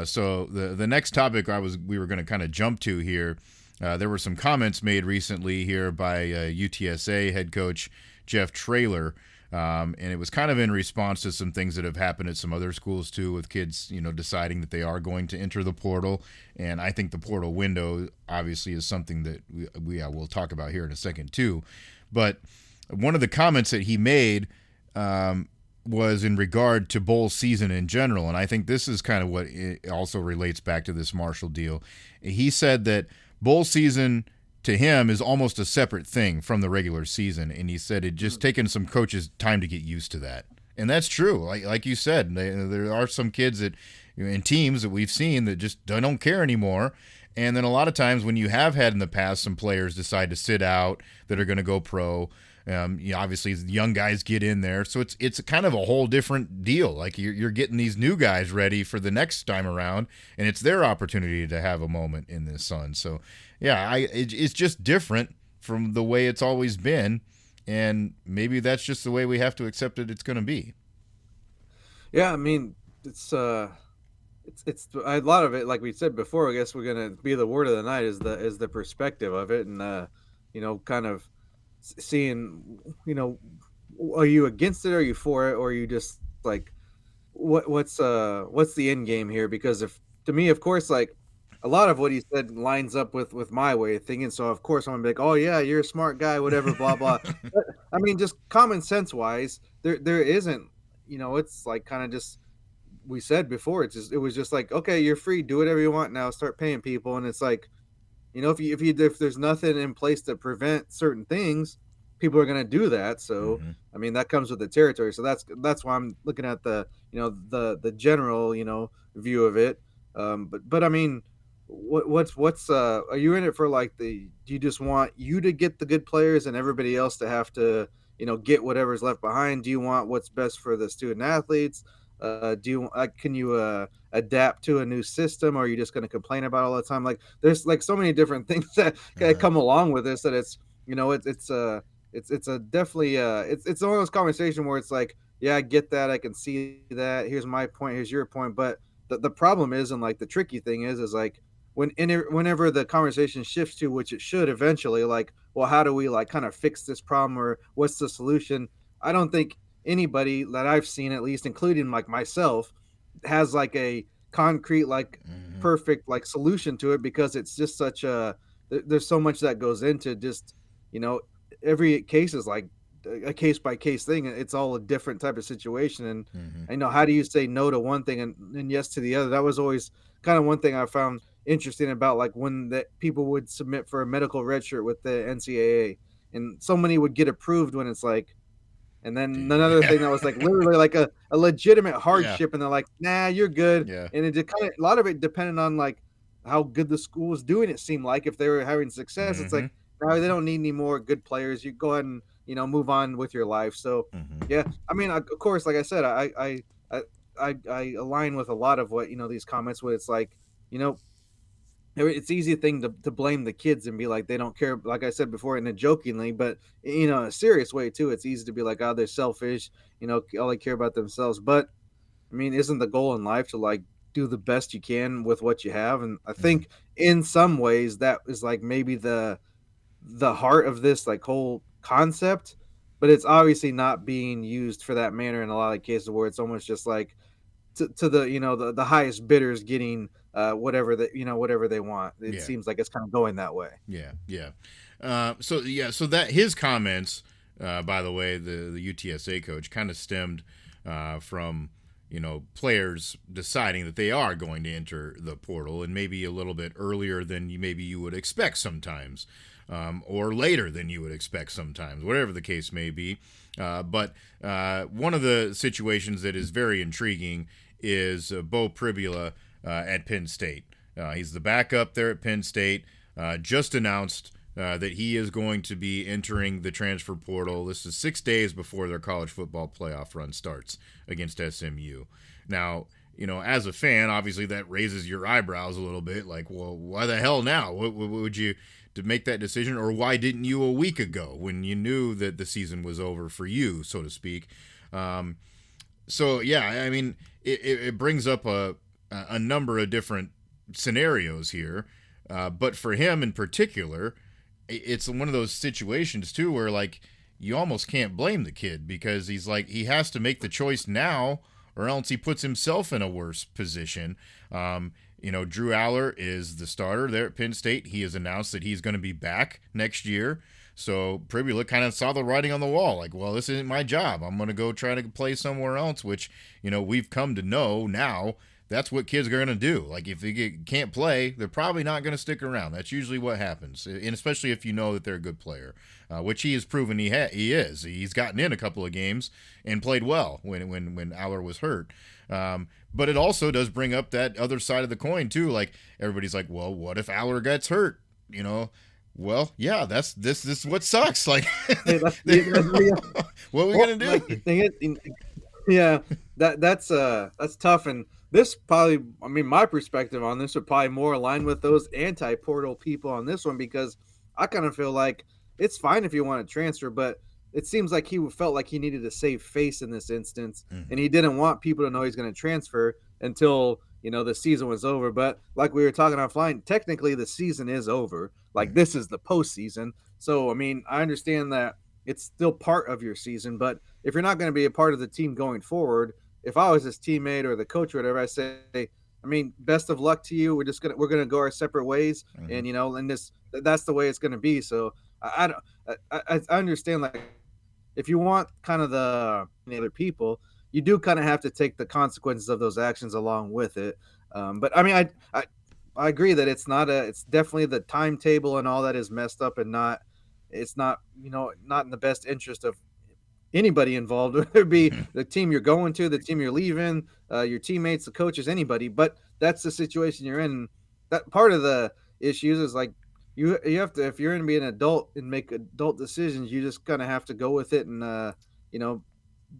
So the next topic we were going to kind of jump to here. There were some comments made recently here by UTSA head coach Jeff Traylor. And it was kind of in response to some things that have happened at some other schools too, with kids, deciding that they are going to enter the portal. And I think the portal window obviously is something that we'll talk about here in a second too. But one of the comments that he made was in regard to bowl season in general, and I think this is kind of what it also relates back to this Marshall deal. He said that bowl season to him is almost a separate thing from the regular season, and he said it just taken some coaches time to get used to that, and that's true. Like you said, there are some kids that in teams that we've seen that just don't care anymore. And then a lot of times when you have had in the past some players decide to sit out that are going to go pro, obviously the young guys get in there, so it's kind of a whole different deal. Like you're getting these new guys ready for the next time around, and it's their opportunity to have a moment in the sun. So yeah, it's just different from the way it's always been, and maybe that's just the way we have to accept it. It's going to be. Yeah, I mean, it's a lot of it. Like we said before, I guess we're gonna be the word of the night is the perspective of it, and kind of seeing, are you against it, are you for it, or are you just like what's the end game here? Because if to me, of course, like a lot of what he said lines up with my way of thinking. So of course I'm gonna be like, oh yeah, you're a smart guy, whatever, blah blah. But I mean, just common sense wise, there isn't, it's like kind of just we said before. It was just like, okay, you're free, do whatever you want now, start paying people, and it's like, if there's nothing in place to prevent certain things, people are going to do that. So Mm-hmm. I mean, that comes with the territory. So that's why I'm looking at the general view of it. But I mean, what's are you in it for, like, do you just want you to get the good players and everybody else to have to get whatever's left behind? Do you want what's best for the student athletes? Do you can you adapt to a new system, or are you just going to complain about it all the time? Like there's like so many different things that Uh-huh. come along with this that it's it's a definitely it's one of those conversations where it's like, yeah, I get that, I can see that. Here's my point, here's your point, but the problem is, and like the tricky thing is like whenever the conversation shifts to, which it should eventually, like, well, how do we like kind of fix this problem, or what's the solution? I don't think anybody that I've seen, at least including like myself, has like a concrete, like Hmm. perfect like solution to it, because it's just such a there's so much that goes into just, you know, every case is like a case by case thing. It's all a different type of situation. And Hmm. I know, how do you say no to one thing and yes to the other? That was always kind of one thing I found interesting about, like when the people would submit for a medical red shirt with the NCAA, and so many would get approved when it's like, and then another Yeah. thing that was like literally like a legitimate Yeah. hardship, and they're like, nah, you're good. Yeah. And it kind of, a lot of it depended on like how good the school was doing. It seemed like if they were having success, it's Hmm. like, no, they don't need any more good players. You go ahead and, move on with your life. So Hmm. yeah, I mean, of course, like I said, I align with a lot of what, these comments, where it's like, you know it's easy thing to blame the kids and be like they don't care, like I said before, in a jokingly, but in a serious way too. It's easy to be like, oh, they're selfish, all they care about themselves. But I mean, isn't the goal in life to like do the best you can with what you have? And I Hmm. think in some ways that is like maybe the heart of this like whole concept, but it's obviously not being used for that manner in a lot of cases, where it's almost just like to the, the highest bidders getting whatever whatever they want. It Yeah. seems like it's kind of going that way. Yeah. Yeah. So that his comments, by the way, the UTSA coach kind of stemmed from players deciding that they are going to enter the portal, and maybe a little bit earlier than maybe you would expect sometimes, or later than you would expect sometimes, whatever the case may be. But one of the situations that is very intriguing is Bo Pribula at Penn State. He's the backup there at Penn State. Just announced that he is going to be entering the transfer portal. This is 6 days before their college football playoff run starts against SMU. Now, as a fan, obviously that raises your eyebrows a little bit. Like, well, why the hell now? What would you to make that decision, or why didn't you a week ago when you knew that the season was over for you, so to speak? Um, so yeah, I mean, it brings up a number of different scenarios here, but for him in particular, it's one of those situations too where like you almost can't blame the kid, because he's like he has to make the choice now, or else he puts himself in a worse position. Drew Aller is the starter there at Penn State. He has announced that he's going to be back next year. So Pribula kind of saw the writing on the wall, like, well, this isn't my job. I'm going to go try to play somewhere else, which, we've come to know now that's what kids are going to do. Like, if they can't play, they're probably not going to stick around. That's usually what happens, and especially if you know that they're a good player, which he has proven he is. He's gotten in a couple of games and played well when Aller was hurt. But it also does bring up that other side of the coin too. Like, everybody's like, well, what if Aller gets hurt? Well, yeah, this is what sucks. Like, Yeah, yeah. what are we Well, gonna like do? the thing is, yeah, that's tough. And this probably, I mean, my perspective on this would probably more align with those anti-portal people on this one, because I kind of feel like it's fine if you want to transfer, but it seems like he felt like he needed to save face in this instance, and Hmm. he didn't want people to know he's going to transfer until the season was over. But like we were talking offline, technically the season is over. Like, Hmm. this is the postseason, so I mean, I understand that it's still part of your season, but if you're not going to be a part of the team going forward, if I was his teammate or the coach or whatever, I say, I mean, best of luck to you. We're gonna go our separate ways, Hmm. and and that's the way it's gonna be. So I don't I understand, like, if you want kind of the other people, you do kind of have to take the consequences of those actions along with it. But I mean, I agree that it's definitely the timetable and all that is messed up, and not it's not not in the best interest of anybody involved, whether it be Hmm. the team you're going to, the team you're leaving, your teammates, the coaches, anybody. But that's the situation you're in. That part of the issues is like you have to, if you're going to be an adult and make adult decisions, you just kind of have to go with it, and you know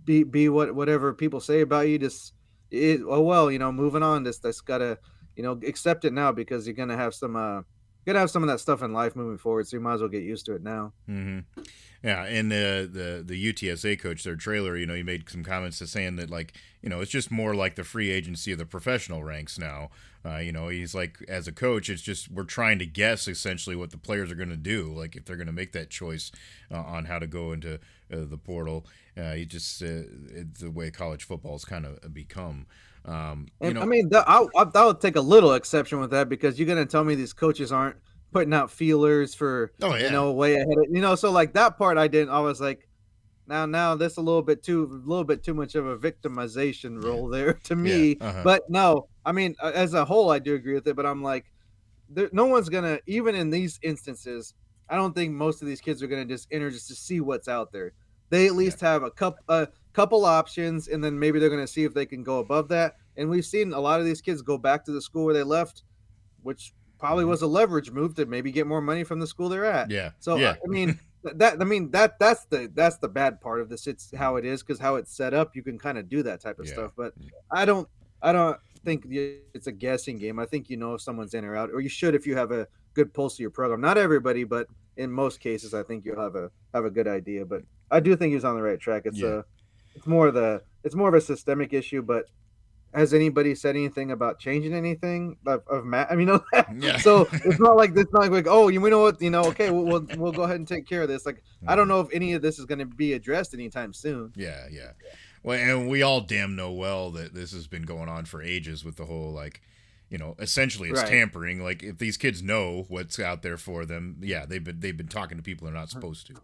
whatever people say about you. Just moving on. That's gotta, accept it now because you're gonna have some of that stuff in life moving forward. So you might as well get used to it now. Mm-hmm. Yeah, and the UTSA coach, their trailer, he made some comments to saying that, like, it's just more like the free agency of the professional ranks now. He's like, as a coach, it's just we're trying to guess essentially what the players are going to do, like if they're going to make that choice on how to go into the portal. It's the way college football's kind of become. And I mean, that would take a little exception with that because you're gonna tell me these coaches aren't putting out feelers for Oh yeah, way ahead of so like that part I didn't. I was like, now this a little bit too much of a victimization yeah, role there to yeah. me. Uh huh. But no, I mean, as a whole, I do agree with it. But I'm like, no one's gonna, even in these instances. I don't think most of these kids are gonna just enter just to see what's out there. They at Yeah. least have a couple options, and then maybe they're gonna see if they can go above that. And we've seen a lot of these kids go back to the school where they left, which probably Mm-hmm. was a leverage move to maybe get more money from the school they're at. Yeah. So Yeah. I mean that's the bad part of this. It's how it is because how it's set up, you can kind of do that type of Yeah. stuff. But I don't think it's a guessing game. I think if someone's in or out, or you should if you have a good pulse of your program. Not everybody, but in most cases, I think you'll have a good idea. But I do think he's on the right track. Yeah. It's more of a systemic issue, but has anybody said anything about changing anything of Matt? I mean, Yeah. so it's not like oh, you know what, okay, we'll go ahead and take care of this. Like I don't Mhm. know if any of this is going to be addressed anytime soon. Yeah, yeah. Well, and we all damn know well that this has been going on for ages with the whole, like, essentially it's Right. tampering. Like, if these kids know what's out there for them, yeah, they've been talking to people they're not supposed to.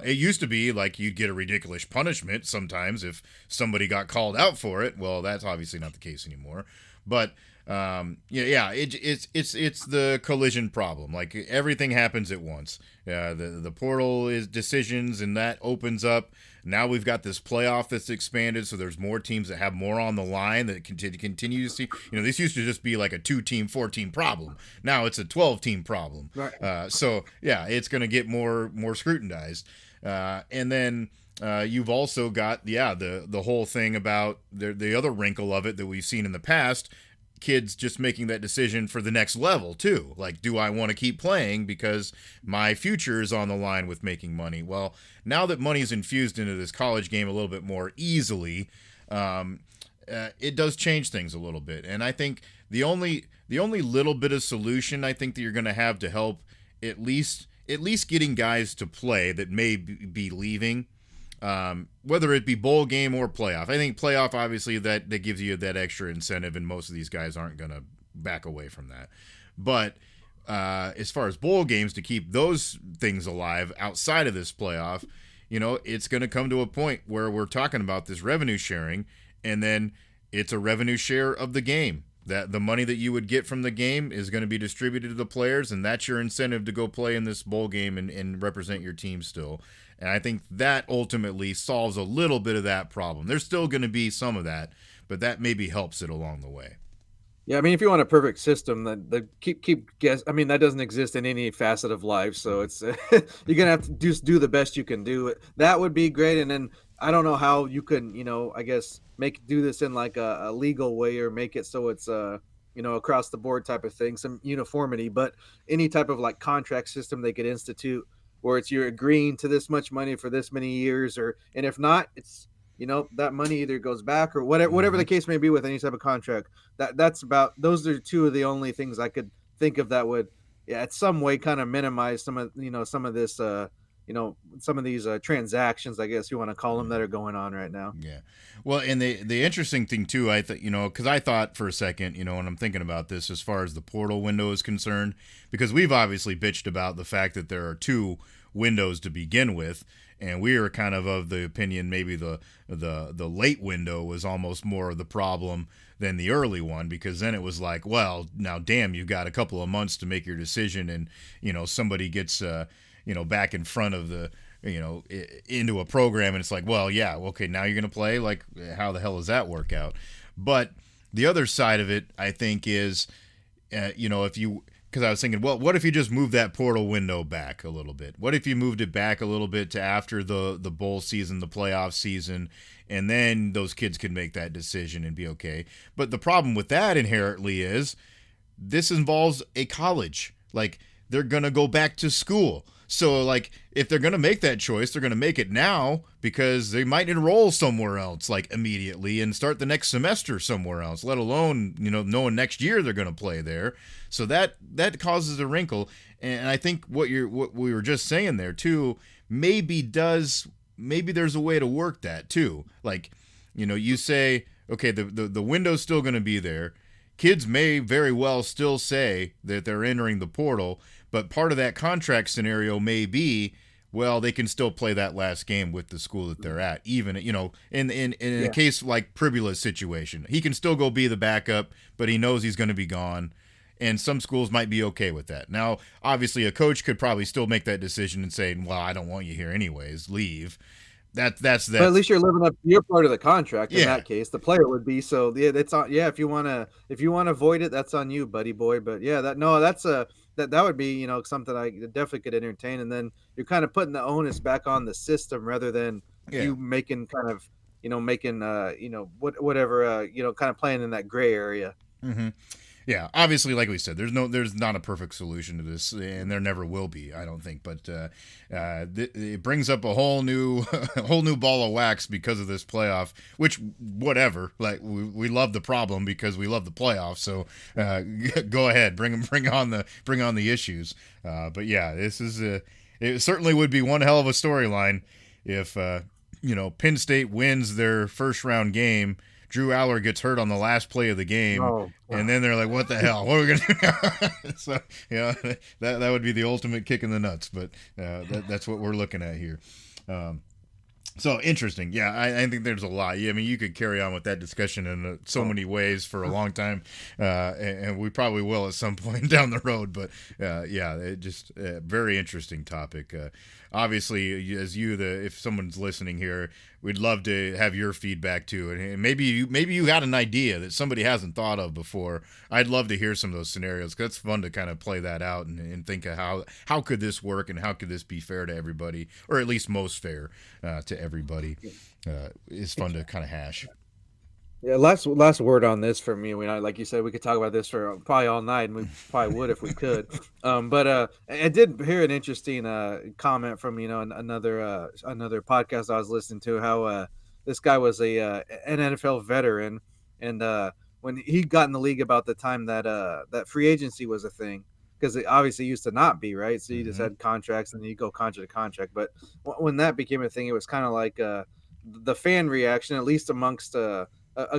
It used to be like you'd get a ridiculous punishment sometimes if somebody got called out for it. Well, that's obviously not the case anymore. But yeah, it's the collision problem. Like everything happens at once. The portal is decisions, and that opens up. Now we've got this playoff that's expanded, so there's more teams that have more on the line that continue to see. This used to just be like a 2-team, 4-team problem. Now it's a 12-team problem. Right. So yeah, it's going to get more scrutinized. And then you've also got the whole thing about the other wrinkle of it that we've seen in the past. Kids just making that decision for the next level too. Like, do I want to keep playing because my future is on the line with making money? Well, now that money's infused into this college game a little bit more easily, it does change things a little bit. And I think the only little bit of solution I think that you're going to have to help at least getting guys to play that may be leaving, whether it be bowl game or playoff. I think playoff, obviously, that gives you that extra incentive, and most of these guys aren't going to back away from that. But as far as bowl games, to keep those things alive outside of this playoff, it's going to come to a point where we're talking about this revenue sharing, and then it's a revenue share of the game. That the money that you would get from the game is going to be distributed to the players, and that's your incentive to go play in this bowl game and represent your team still. And I think that ultimately solves a little bit of that problem. There's still going to be some of that, but that maybe helps it along the way. Yeah, I mean, if you want a perfect system, then the keep guess. I mean, that doesn't exist in any facet of life. So it's you're gonna have to just do the best you can do. That would be great. And then I don't know how you can, I guess do this in like a legal way or make it so it's across the board type of thing, some uniformity. But any type of like contract system they could institute where it's you're agreeing to this much money for this many years, and if not, it's that money either goes back or whatever Mm-hmm. the case may be with any type of contract. That's about those are two of the only things I could think of that would, yeah, at some way kind of minimize some of this some of these transactions, I guess you want to call them, that are going on right now. Yeah. Well, and the interesting thing too, I thought, because I thought for a second, when I'm thinking about this as far as the portal window is concerned, because we've obviously bitched about the fact that there are two windows to begin with, and we are kind of the opinion maybe the late window was almost more of the problem than the early one, because then it was like, well, now damn, you got a couple of months to make your decision, and somebody gets back in front of the into a program, and it's like, well, yeah, okay, now you're going to play. Like, how the hell does that work out? But the other side of it, I think, is if you because I was thinking, well, what if you just move that portal window back a little bit? What if you moved it back a little bit to after the bowl season, the playoff season, and then those kids could make that decision and be okay. But the problem with that inherently is this involves a college. Like, they're going to go back to school. So, like, if they're going to make that choice, they're going to make it now because they might enroll somewhere else, like, immediately and start the next semester somewhere else, let alone, knowing next year they're going to play there. So that causes a wrinkle. And I think what we were just saying there, too, maybe there's a way to work that, too. Like, you say, okay, the window's still going to be there. Kids may very well still say that they're entering the portal, but part of that contract scenario may be, well, they can still play that last game with the school that they're at, even, in a case like Pribula's situation. He can still go be the backup, but he knows he's going to be gone, and some schools might be okay with that. Now, obviously, a coach could probably still make that decision and say, well, I don't want you here anyways, leave. That's But at least you're living up to your part of the contract in that case. The player would be, so yeah, that's on. Yeah, if you wanna avoid it, that's on you, buddy boy. But yeah, that's that would be something I definitely could entertain. And then you're kind of putting the onus back on the system rather than you making kind of making whatever kind of playing in that gray area. Mm-hmm. Yeah, obviously, like we said, there's not a perfect solution to this, and there never will be, I don't think. But it brings up a whole new ball of wax because of this playoff. Which, whatever, like we love the problem because we love the playoff. So go ahead, bring on the issues. But yeah, it certainly would be one hell of a storyline if Penn State wins their first round game. Drew Aller gets hurt on the last play of the game, and then they're like, what the hell? What are we going to do? So, that would be the ultimate kick in the nuts, but that's what we're looking at here. So interesting. Yeah, I think there's a lot. I mean, you could carry on with that discussion in so many ways for a long time, and we probably will at some point down the road. But it just very interesting topic. Obviously, as if someone's listening here, we'd love to have your feedback too, and maybe you got an idea that somebody hasn't thought of before. I'd love to hear some of those scenarios because it's fun to kind of play that out and think of how could this work and how could this be fair to everybody, or at least most fair to everybody. It's fun to kind of hash. Yeah, last word on this for me. Like you said, we could talk about this for probably all night, and we probably would if we could. But I did hear an interesting comment from another podcast I was listening to. How this guy was an NFL veteran, and when he got in the league about the time that that free agency was a thing, because it obviously used to not be, right. So you just had contracts, and then you go contract to contract. But when that became a thing, it was kind of like the fan reaction, at least amongst a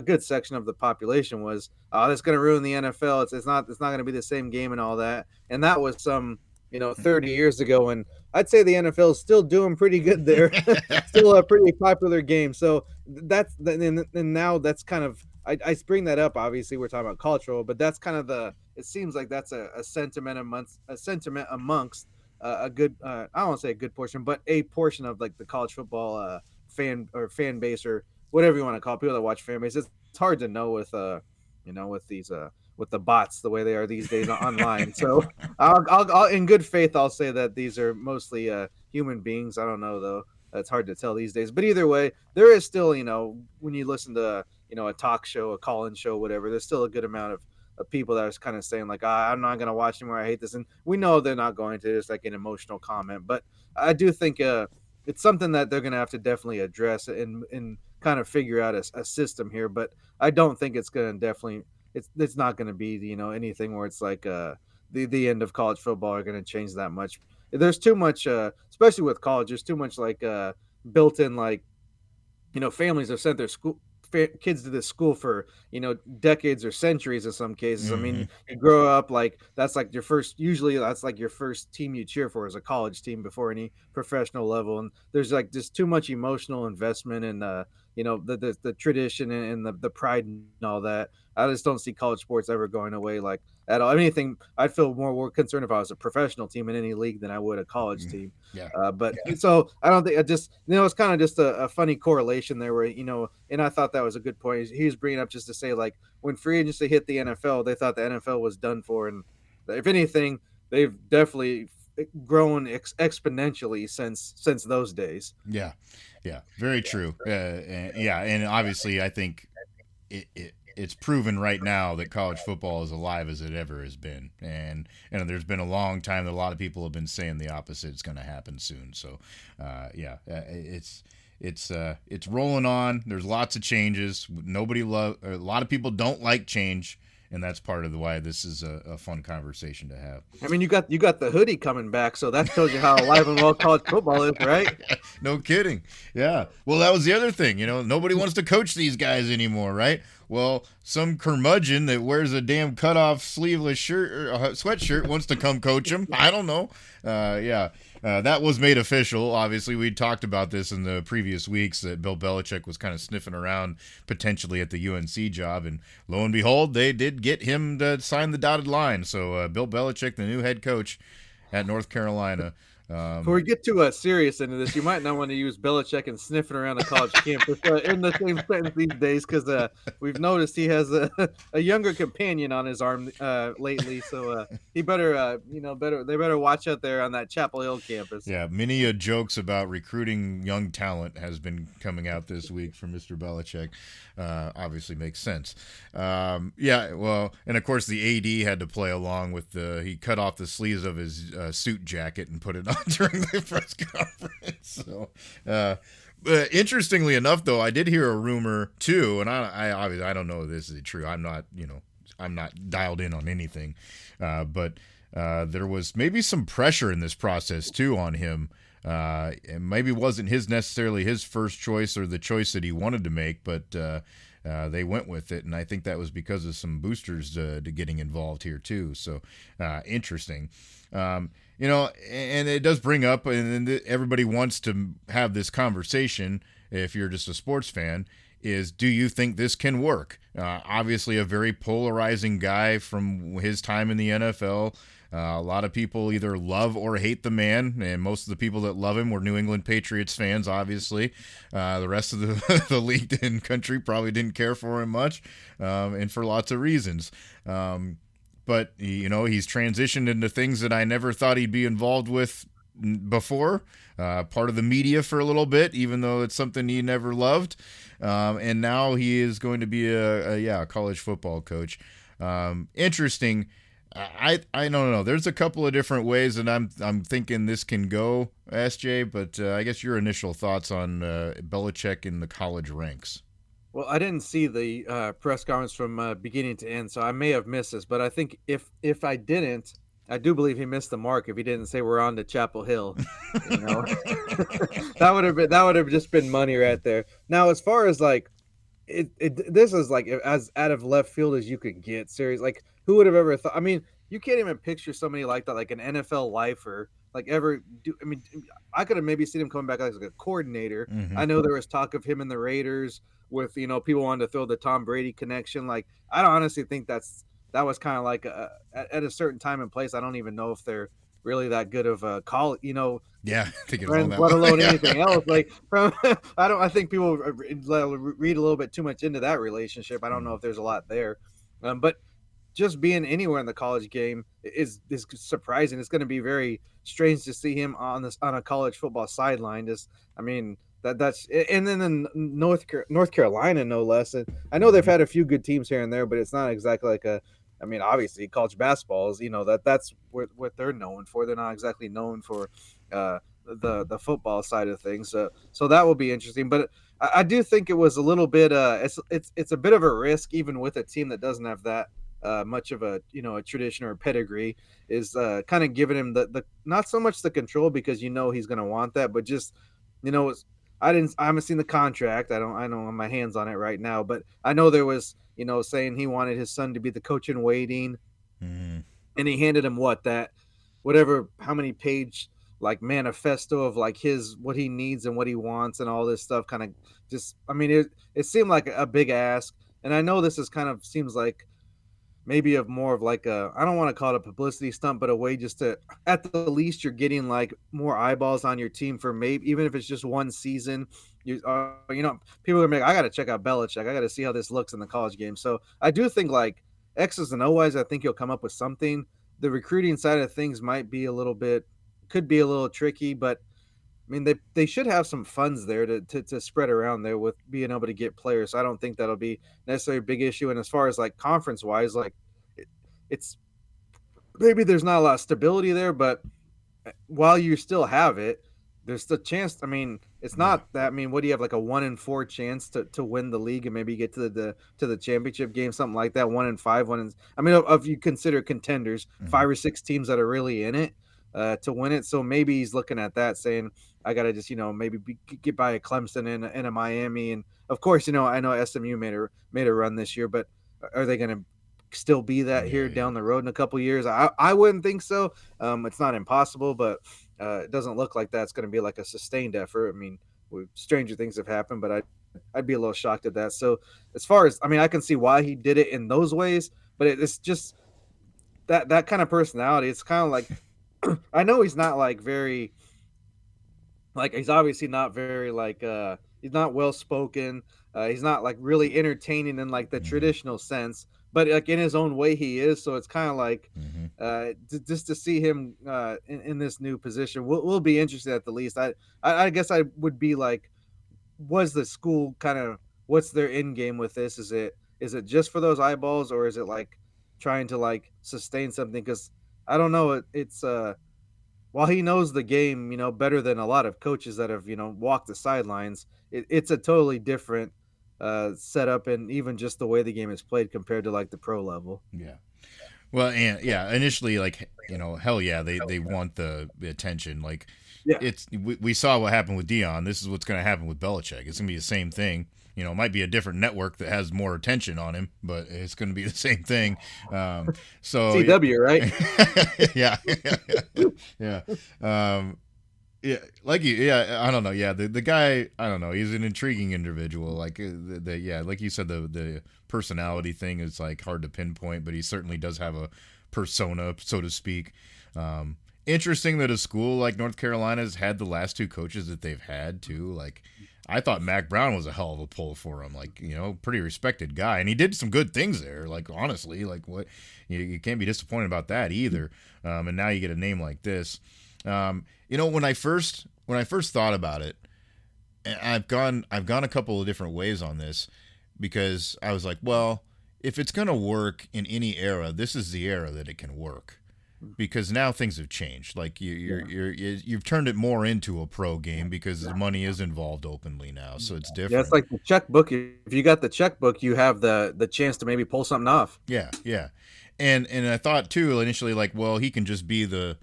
good section of the population, was, oh, that's going to ruin the NFL. It's not going to be the same game and all that. And that was some 30 years ago, and I'd say the NFL is still doing pretty good there. Still a pretty popular game. So that's and now that's kind of, I bring that up. Obviously, we're talking about cultural, but that's kind of it seems like that's a sentiment amongst a good, I don't want to say a good portion, but a portion of like the college football fan base, or whatever you want to call it, people that watch fan base. It's hard to know with with these with the bots the way they are these days online. So I'll in good faith I'll say that these are mostly human beings. I don't know though. It's hard to tell these days. But either way, there is still, when you listen to a talk show, a call-in show, whatever, there's still a good amount of people that are kind of saying like, I'm not going to watch anymore. I hate this. And we know they're not going to. It's like an emotional comment. But I do think it's something that they're going to have to definitely address and kind of figure out a system here. But I don't think it's going to definitely, it's not going to be, anything where it's like the end of college football are going to change that much. There's too much, especially with college, there's too much like built-in, like, families have sent their kids to this school for decades or centuries in some cases. I mean, you grow up like that's like usually that's like your first team you cheer for as a college team before any professional level, and there's like just too much emotional investment in the tradition and the pride and all that. I just don't see college sports ever going away like at all. Anything, I'd feel more concerned if I was a professional team in any league than I would a college team. So I don't think, it's kind of just a funny correlation there where, and I thought that was a good point. He was bringing up just to say, like, when free agency hit the NFL, they thought the NFL was done for. And if anything, they've definitely grown exponentially since those days. Yeah, yeah, very true. Yeah, and obviously, I think it's proven right now that college football is alive as it ever has been, and there's been a long time that a lot of people have been saying the opposite is going to happen soon. So, yeah, it's rolling on. There's lots of changes. A lot of people don't like change, and that's part of why this is a fun conversation to have. I mean, you got the hoodie coming back, so that tells you how alive and well college football is, right? No kidding. Yeah. Well, that was the other thing. Nobody wants to coach these guys anymore, right? Well, some curmudgeon that wears a damn cut-off sleeveless shirt or sweatshirt wants to come coach them. I don't know. Yeah. That was made official. Obviously, we talked about this in the previous weeks that Bill Belichick was kind of sniffing around potentially at the UNC job, and lo and behold, they did get him to sign the dotted line. So Bill Belichick, the new head coach at North Carolina. Before we get too serious into this, you might not want to use Belichick and sniffing around the college campus in the same sentence these days, because we've noticed he has a younger companion on his arm lately. So he better, they better watch out there on that Chapel Hill campus. Yeah, many jokes about recruiting young talent has been coming out this week from Mr. Belichick. Obviously makes sense. Yeah, well, and of course the AD had to play along with he cut off the sleeves of his suit jacket and put it on during the press conference. So, interestingly enough, though, I did hear a rumor too, and I obviously I don't know if this is true. I'm not dialed in on anything, but there was maybe some pressure in this process too on him. It maybe wasn't necessarily his first choice or the choice that he wanted to make, but they went with it, and I think that was because of some boosters to getting involved here too. So interesting. And it does bring up, and everybody wants to have this conversation. If you're just a sports fan, is do you think this can work? Obviously, a very polarizing guy from his time in the NFL. A lot of people either love or hate the man, and most of the people that love him were New England Patriots fans, obviously. The rest of the league and country probably didn't care for him much, and for lots of reasons. But, he's transitioned into things that I never thought he'd be involved with before. Part of the media for a little bit, even though it's something he never loved. And now he is going to be a college football coach. Interesting. I don't know. There's a couple of different ways that I'm thinking this can go, SJ. But I guess your initial thoughts on Belichick in the college ranks. Well, I didn't see the press conference from beginning to end, so I may have missed this. But I think if I didn't, I do believe he missed the mark if he didn't say we're on to Chapel Hill. That would have just been money right there. Now, as far as like this is like as out of left field as you could get. Serious, like who would have ever thought? I mean, you can't even picture somebody like that, like an NFL lifer, like ever do. I mean, I could have maybe seen him coming back as like a coordinator. Mm-hmm. I know there was talk of him in the Raiders with people wanting to throw the Tom Brady connection. Like I don't honestly think that was kind of like at a certain time and place. I don't even know if they're really that good of a call. Yeah, friends, let alone anything else. Like from I think people read a little bit too much into that relationship. I don't know if there's a lot there, but just being anywhere in the college game is surprising. It's going to be very strange to see him on a college football sideline. That's and then in North Carolina, no less. And I know they've had a few good teams here and there, but it's not exactly like obviously college basketball is, that's what they're known for. They're not exactly known for the football side of things. So that will be interesting. But I do think it was a little bit it's a bit of a risk, even with a team that doesn't have that much of a tradition or a pedigree, is kind of giving him the not so much the control, because he's going to want that, but just I haven't seen the contract. I don't have my hands on it right now, but I know there was saying he wanted his son to be the coach in waiting, and he handed him how many page like manifesto of like what he needs and what he wants and all this stuff. Kind of just, it seemed like a big ask, and I know this is kind of seems like maybe more of like I don't want to call it a publicity stunt, but a way just to, at the least, you're getting like more eyeballs on your team for maybe, even if it's just one season. People are gonna make, I got to check out Belichick. I got to see how this looks in the college game. So I do think like X's and O's, I think you'll come up with something, the recruiting side of things might be a little bit, could be a little tricky, but I mean, they should have some funds there to spread around there with being able to get players. So I don't think that'll be necessarily a big issue. And as far as like conference wise, like it, it's maybe there's not a lot of stability there, but while you still have it, there's the chance. I mean, it's Yeah. not that. I mean, what do you have, like a 1 in 4 chance to win the league and maybe get to the championship game, something like that. 1 in 5, I mean, if you consider contenders, Hmm. 5 or 6 teams that are really in it to win it. So maybe he's looking at that, saying, I got to just maybe get by a Clemson and a Miami, and of course I know SMU made a run this year, but are they going to still be that Yeah. here Yeah. down the road in a couple years? I wouldn't think so. It's not impossible, but it doesn't look like that's going to be like a sustained effort. I mean, stranger things have happened, but I'd be a little shocked at that. So as far as, I mean, I can see why he did it in those ways, but it's just that kind of personality. It's kind of like I know he's not like very, like he's obviously not very like he's not well spoken. He's not like really entertaining in like the Hmm. traditional sense, but like in his own way he is. So it's kind of like Hmm. just to see him in this new position will be interesting at the least. I guess I would be like, was the school kind of, what's their end game with this? Is it just for those eyeballs, or is it like trying to like sustain something? Because I don't know. It's while he knows the game, better than a lot of coaches that have, walked the sidelines, it's a totally different setup, and even just the way the game is played compared to like the pro level. Yeah. Well, and yeah, initially, like, hell yeah, they want the attention. Like, Yeah. we saw what happened with Dion. This is what's going to happen with Belichick. It's going to be the same thing. It might be a different network that has more attention on him, but it's going to be the same thing. So CW, right? yeah, yeah. Um, yeah, like I don't know. Yeah, the guy, I don't know. He's an intriguing individual. Like yeah, like you said, the personality thing is like hard to pinpoint, but he certainly does have a persona, so to speak. Interesting that a school like North Carolina has had the last two coaches that they've had too. Like, I thought Mac Brown was a hell of a pull for him. Like, pretty respected guy, and he did some good things there. Like, honestly, like what you can't be disappointed about that either. And now you get a name like this. When I first thought about it, and I've gone a couple of different ways on this, because I was like, well, if it's gonna work in any era, this is the era that it can work, because now things have changed. Like Yeah. you've turned it more into a pro game because the money is involved openly now, so it's Yeah, it's different. like the checkbook. If you got the checkbook, you have the chance to maybe pull something off. Yeah, yeah. And I thought too initially, like, well, he can be the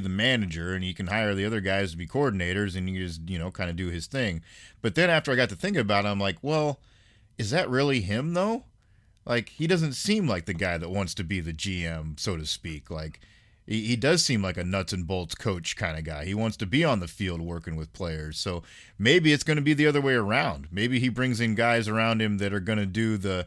manager, and he can hire the other guys to be coordinators, and he just, kind of do his thing. But then after I got to thinking about it, I'm like, well, is that really him though? Like, he doesn't seem like the guy that wants to be the GM, so to speak. Like, he does seem like a nuts and bolts coach kind of guy. He wants to be on the field working with players. So maybe it's going to be the other way around. Maybe he brings in guys around him that are going to do the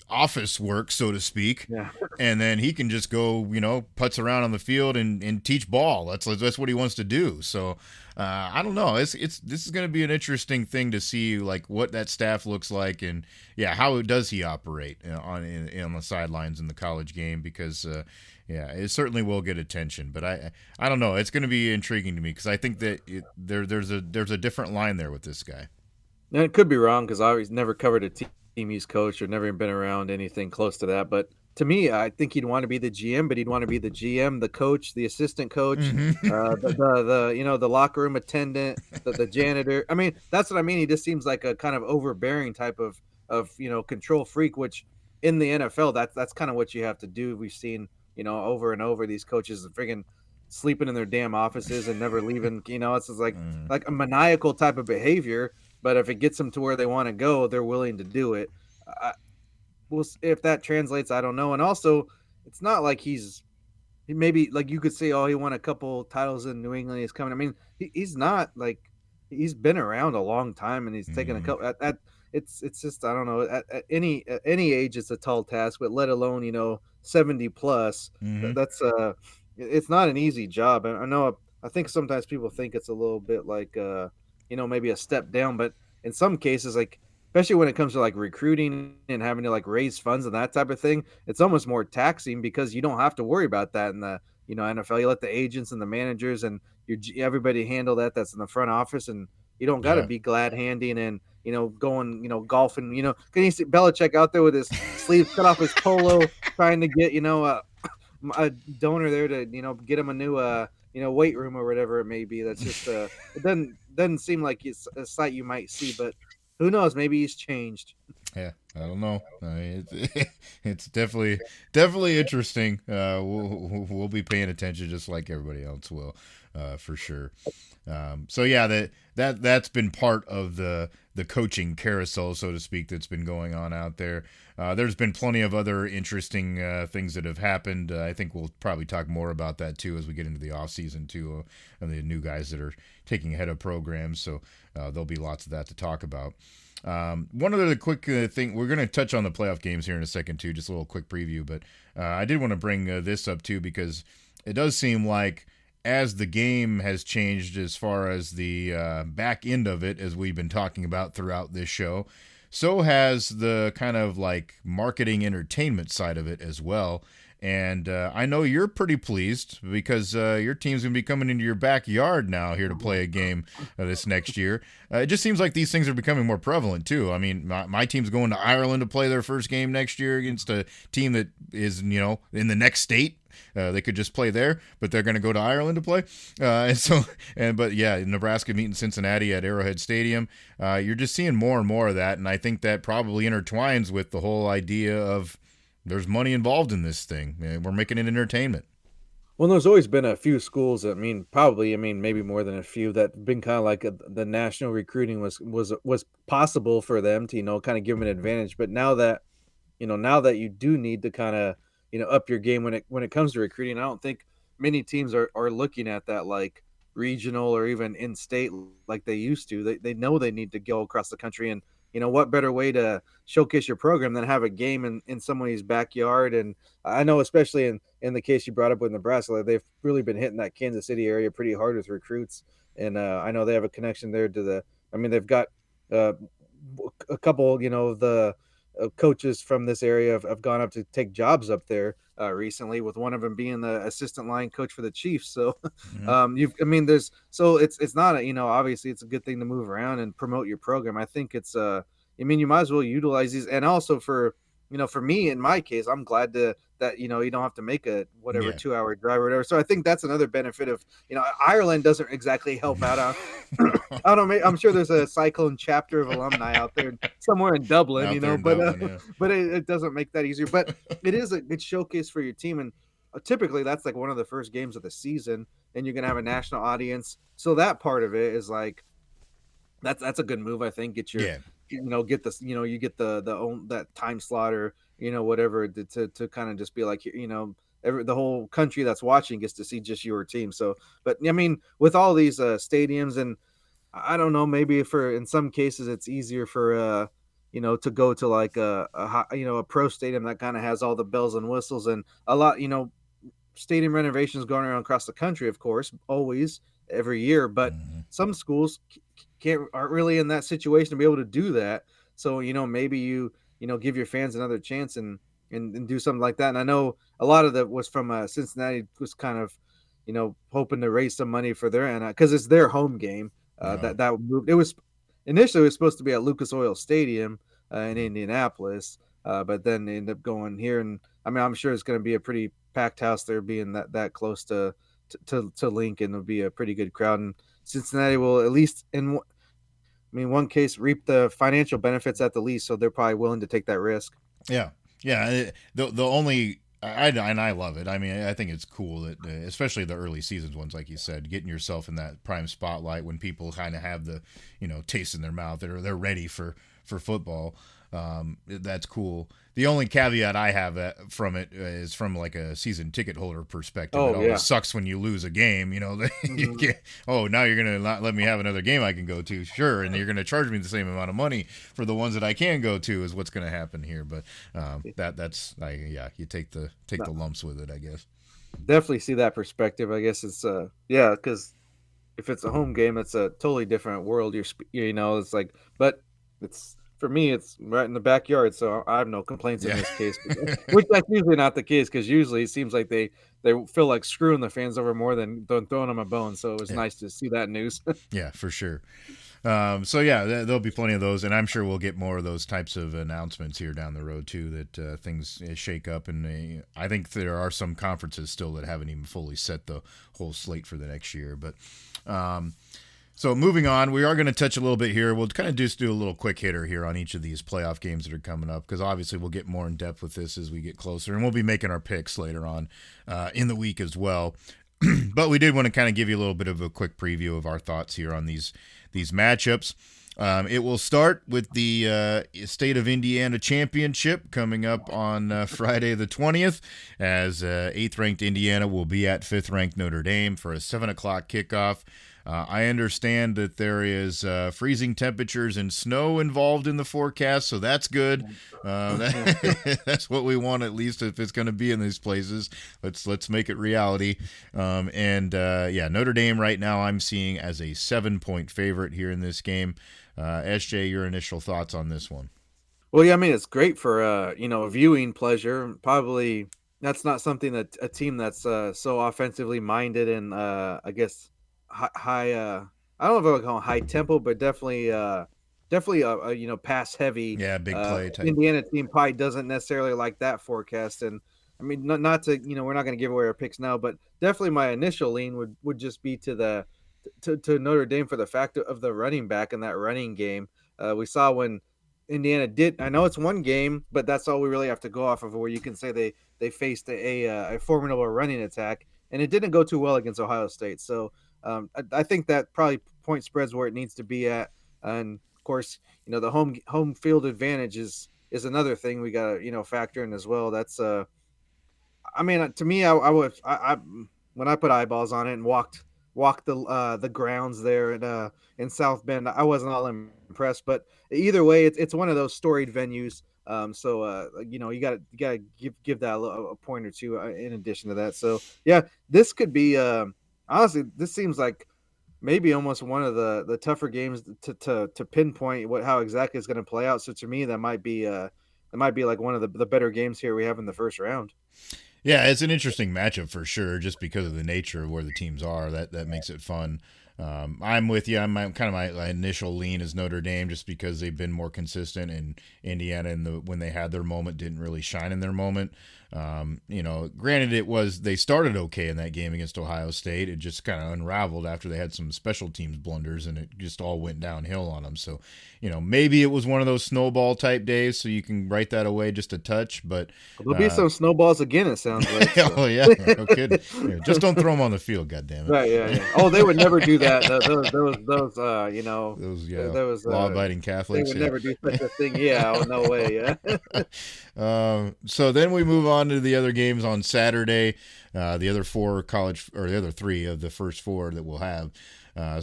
office work, so to speak, Yeah. and then he can just go, putz around on the field and teach ball. That's what he wants to do. So I don't know. This is going to be an interesting thing to see, like what that staff looks like, and yeah, how does he operate on the sidelines in the college game? Because yeah, it certainly will get attention. But I don't know. It's going to be intriguing to me because I think that there's a different line there with this guy. And it could be wrong because I always never covered a team he's coached or never even been around anything close to that. But to me, I think he'd want to be the GM, but he'd want to be the GM, the coach, the assistant coach, Hmm. the locker room attendant, the janitor. I mean, that's what I mean. He just seems like a kind of overbearing type of control freak, which in the NFL, that's kind of what you have to do. We've seen over and over these coaches friggin' sleeping in their damn offices and never leaving. It's just like a maniacal type of behavior, but if it gets them to where they want to go, they're willing to do it. I, if that translates, I don't know. And also, it's not like he maybe like you could say, oh, he won a couple titles in New England. He's coming. I mean, he's not like he's been around a long time and he's taken a Hmm. couple. It's just I don't know. At any age, it's a tall task, but let alone 70 plus. Hmm. That's it's not an easy job. I know. I think sometimes people think it's a little bit like maybe a step down, but in some cases, like especially when it comes to like recruiting and having to like raise funds and that type of thing. It's almost more taxing because you don't have to worry about that in the NFL. You let the agents and the managers and everybody handle that. That's in the front office, and you don't got to Yeah. be glad handing and going golfing. Can you see Belichick out there with his sleeves cut off his polo, trying to get a donor there to get him a new weight room or whatever it may be. That's just it doesn't seem like it's a sight you might see, but who knows? Maybe he's changed. Yeah, I don't know. I mean, it's definitely interesting. We'll be paying attention just like everybody else will, for sure. So yeah, that's been part of the coaching carousel, so to speak, that's been going on out there. There's been plenty of other interesting things that have happened. I think we'll probably talk more about that too as we get into the off season too, and the new guys that are taking ahead of programs. So there'll be lots of that to talk about. One other quick thing, we're going to touch on the playoff games here in a second too, just a little quick preview, but I did want to bring this up too because it does seem like as the game has changed as far as the back end of it, as we've been talking about throughout this show, so has the kind of like marketing entertainment side of it as well. And I know you're pretty pleased because your team's going to be coming into your backyard now here to play a game this next year. It just seems like these things are becoming more prevalent, too. I mean, my team's going to Ireland to play their first game next year against a team that is, in the next state. They could just play there, but they're going to go to Ireland to play. But yeah, Nebraska meeting Cincinnati at Arrowhead Stadium. You're just seeing more and more of that, and I think that probably intertwines with the whole idea of there's money involved in this thing. We're making it entertainment. Well, there's always been a few schools. Maybe more than a few that been kind of like the national recruiting was possible for them to kind of give them an advantage. But now that you do need to kind of up your game when it comes to recruiting, I don't think many teams are looking at that like regional or even in state like they used to. They know they need to go across the country, and what better way to showcase your program than have a game in somebody's backyard. And I know, especially in the case you brought up with Nebraska, like they've really been hitting that Kansas City area pretty hard with recruits, and I know they have a connection there to they've got a couple the coaches from this area have gone up to take jobs up there recently, with one of them being the assistant line coach for the Chiefs. So it's not obviously it's a good thing to move around and promote your program. I think it's you might as well utilize these. And also for me, in my case, I'm glad that you don't have to make a whatever 2-hour drive or whatever. So I think that's another benefit of Ireland doesn't exactly help out on I don't know, I'm sure there's a Cyclone chapter of alumni out there somewhere in Dublin, but it doesn't make that easier. But it is a good showcase for your team, and typically that's like one of the first games of the season, and you're gonna have a national audience. So that part of it is like that's a good move, I think. Get your get this, you get the own that time slot or whatever to kind of just be like the whole country that's watching gets to see just your team. So, but with all these stadiums, and I don't know, maybe in some cases it's easier for to go to like a pro stadium that kind of has all the bells and whistles and a lot stadium renovations going around across the country, of course, always every year. But some schools aren't really in that situation to be able to do that. So maybe you give your fans another chance and do something like that. And I know a lot of that was from Cincinnati was kind of hoping to raise some money for their because it's their home game. That moved. It was initially supposed to be at Lucas Oil Stadium in Indianapolis, but then they ended up going here. And I'm sure it's going to be a pretty packed house there, being that close to Lincoln. It'll be a pretty good crowd, and Cincinnati will, at least in one case, reap the financial benefits at the least. So they're probably willing to take that risk. Yeah. The only I love it. I mean, I think it's cool that, especially the early seasons ones, like you said, getting yourself in that prime spotlight when people kind of have the, taste in their mouth, they're ready for football. That's cool. The only caveat I have from it is from like a season ticket holder perspective. It always sucks when you lose a game. You get, now you're gonna not let me have another game I can go to, sure, and you're gonna charge me the same amount of money for the ones that I can go to, is what's gonna happen here. But you take the lumps with it, I guess. Definitely see that perspective. I guess it's because if it's a home game, it's a totally different world. It's like, but it's For me, it's right in the backyard, so I have no complaints in Yeah. this case, which that's usually not the case because usually it seems like they feel like screwing the fans over more than throwing them a bone. So it was Yeah. nice to see that news. Yeah, for sure. So yeah, there'll be plenty of those, and I'm sure we'll get more of those types of announcements here down the road too. That things shake up, and I think there are some conferences still that haven't even fully set the whole slate for the next year. But so moving on, we are going to touch a little bit here. We'll kind of just do a little quick hitter here on each of these playoff games that are coming up, because obviously we'll get more in depth with this as we get closer, and we'll be making our picks later on in the week as well. But we did want to kind of give you a little bit of a quick preview of our thoughts here on these matchups. It will start with the State of Indiana Championship coming up on Friday the 20th, as 8th-ranked Indiana will be at 5th-ranked Notre Dame for a 7 o'clock kickoff. I understand that there is freezing temperatures and snow involved in the forecast, so that's good. That's what we want, at least if it's going to be in these places. Let's make it reality. Notre Dame right now I'm seeing as a 7-point favorite here in this game. SJ, your initial thoughts on this one? Well, yeah, I mean it's great for viewing pleasure. Probably that's not something that a team that's so offensively minded and I guess high I don't know if I would call it high tempo, but definitely pass heavy. Yeah, big play type. Indiana team probably doesn't necessarily like that forecast, and I mean not to we're not going to give away our picks now, but definitely my initial lean would just be to Notre Dame for the fact of the running back in that running game. We saw when Indiana did. I know it's one game, but that's all we really have to go off of. Where you can say they faced a formidable running attack, and it didn't go too well against Ohio State. So I think that probably point spreads where it needs to be at, and of course, the home field advantage is another thing we got to factor in as well. That's I mean, to me, I when I put eyeballs on it and walked the grounds there in South Bend, I wasn't all impressed. But either way, it's one of those storied venues. You gotta give that a point or two in addition to that. So yeah, this could be honestly, this seems like maybe almost one of the tougher games to pinpoint how exactly it's going to play out. So to me, that might be like one of the better games here we have in the first round. Yeah, it's an interesting matchup for sure, just because of the nature of where the teams are. That makes it fun. I'm with you. I'm kind of my initial lean is Notre Dame, just because they've been more consistent, and Indiana, when they had their moment, didn't really shine in their moment. Granted, they started okay in that game against Ohio State. It just kind of unraveled after they had some special teams blunders, and it just all went downhill on them. So, maybe it was one of those snowball type days, so you can write that away just a touch. But there'll be some snowballs again, it sounds like. So. Oh yeah, no kidding. Yeah, just don't throw them on the field, goddammit. Right, yeah. Oh, they would never do that. Those law-abiding Catholics. They would never do such a thing. Yeah, oh, no way. Yeah. So then we move on to the other games on Saturday. The other the other three of the first four that we'll have.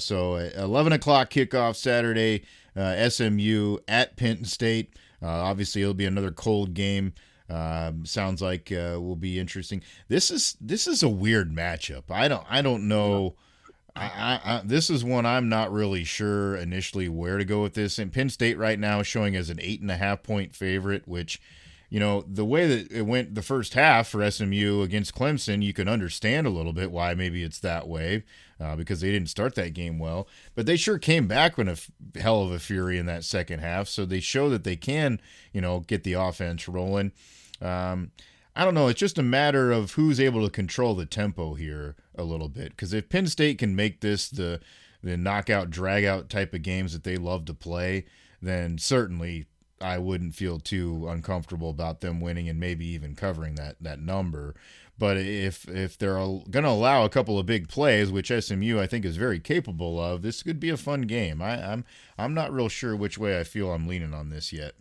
So 11 o'clock kickoff Saturday. SMU at Penn State. Obviously, it'll be another cold game. Sounds like will be interesting. This is a weird matchup. I don't know. This is one I'm not really sure initially where to go with this. And Penn State right now is showing as an 8.5 point favorite, which, the way that it went the first half for SMU against Clemson, you can understand a little bit why maybe it's that way, because they didn't start that game well. But they sure came back with a hell of a fury in that second half. So they show that they can, get the offense rolling. I don't know. It's just a matter of who's able to control the tempo here a little bit. Because if Penn State can make this the knockout, drag-out type of games that they love to play, then certainly I wouldn't feel too uncomfortable about them winning and maybe even covering that number. But if they're going to allow a couple of big plays, which SMU I think is very capable of, this could be a fun game. I'm not real sure which way I feel I'm leaning on this yet.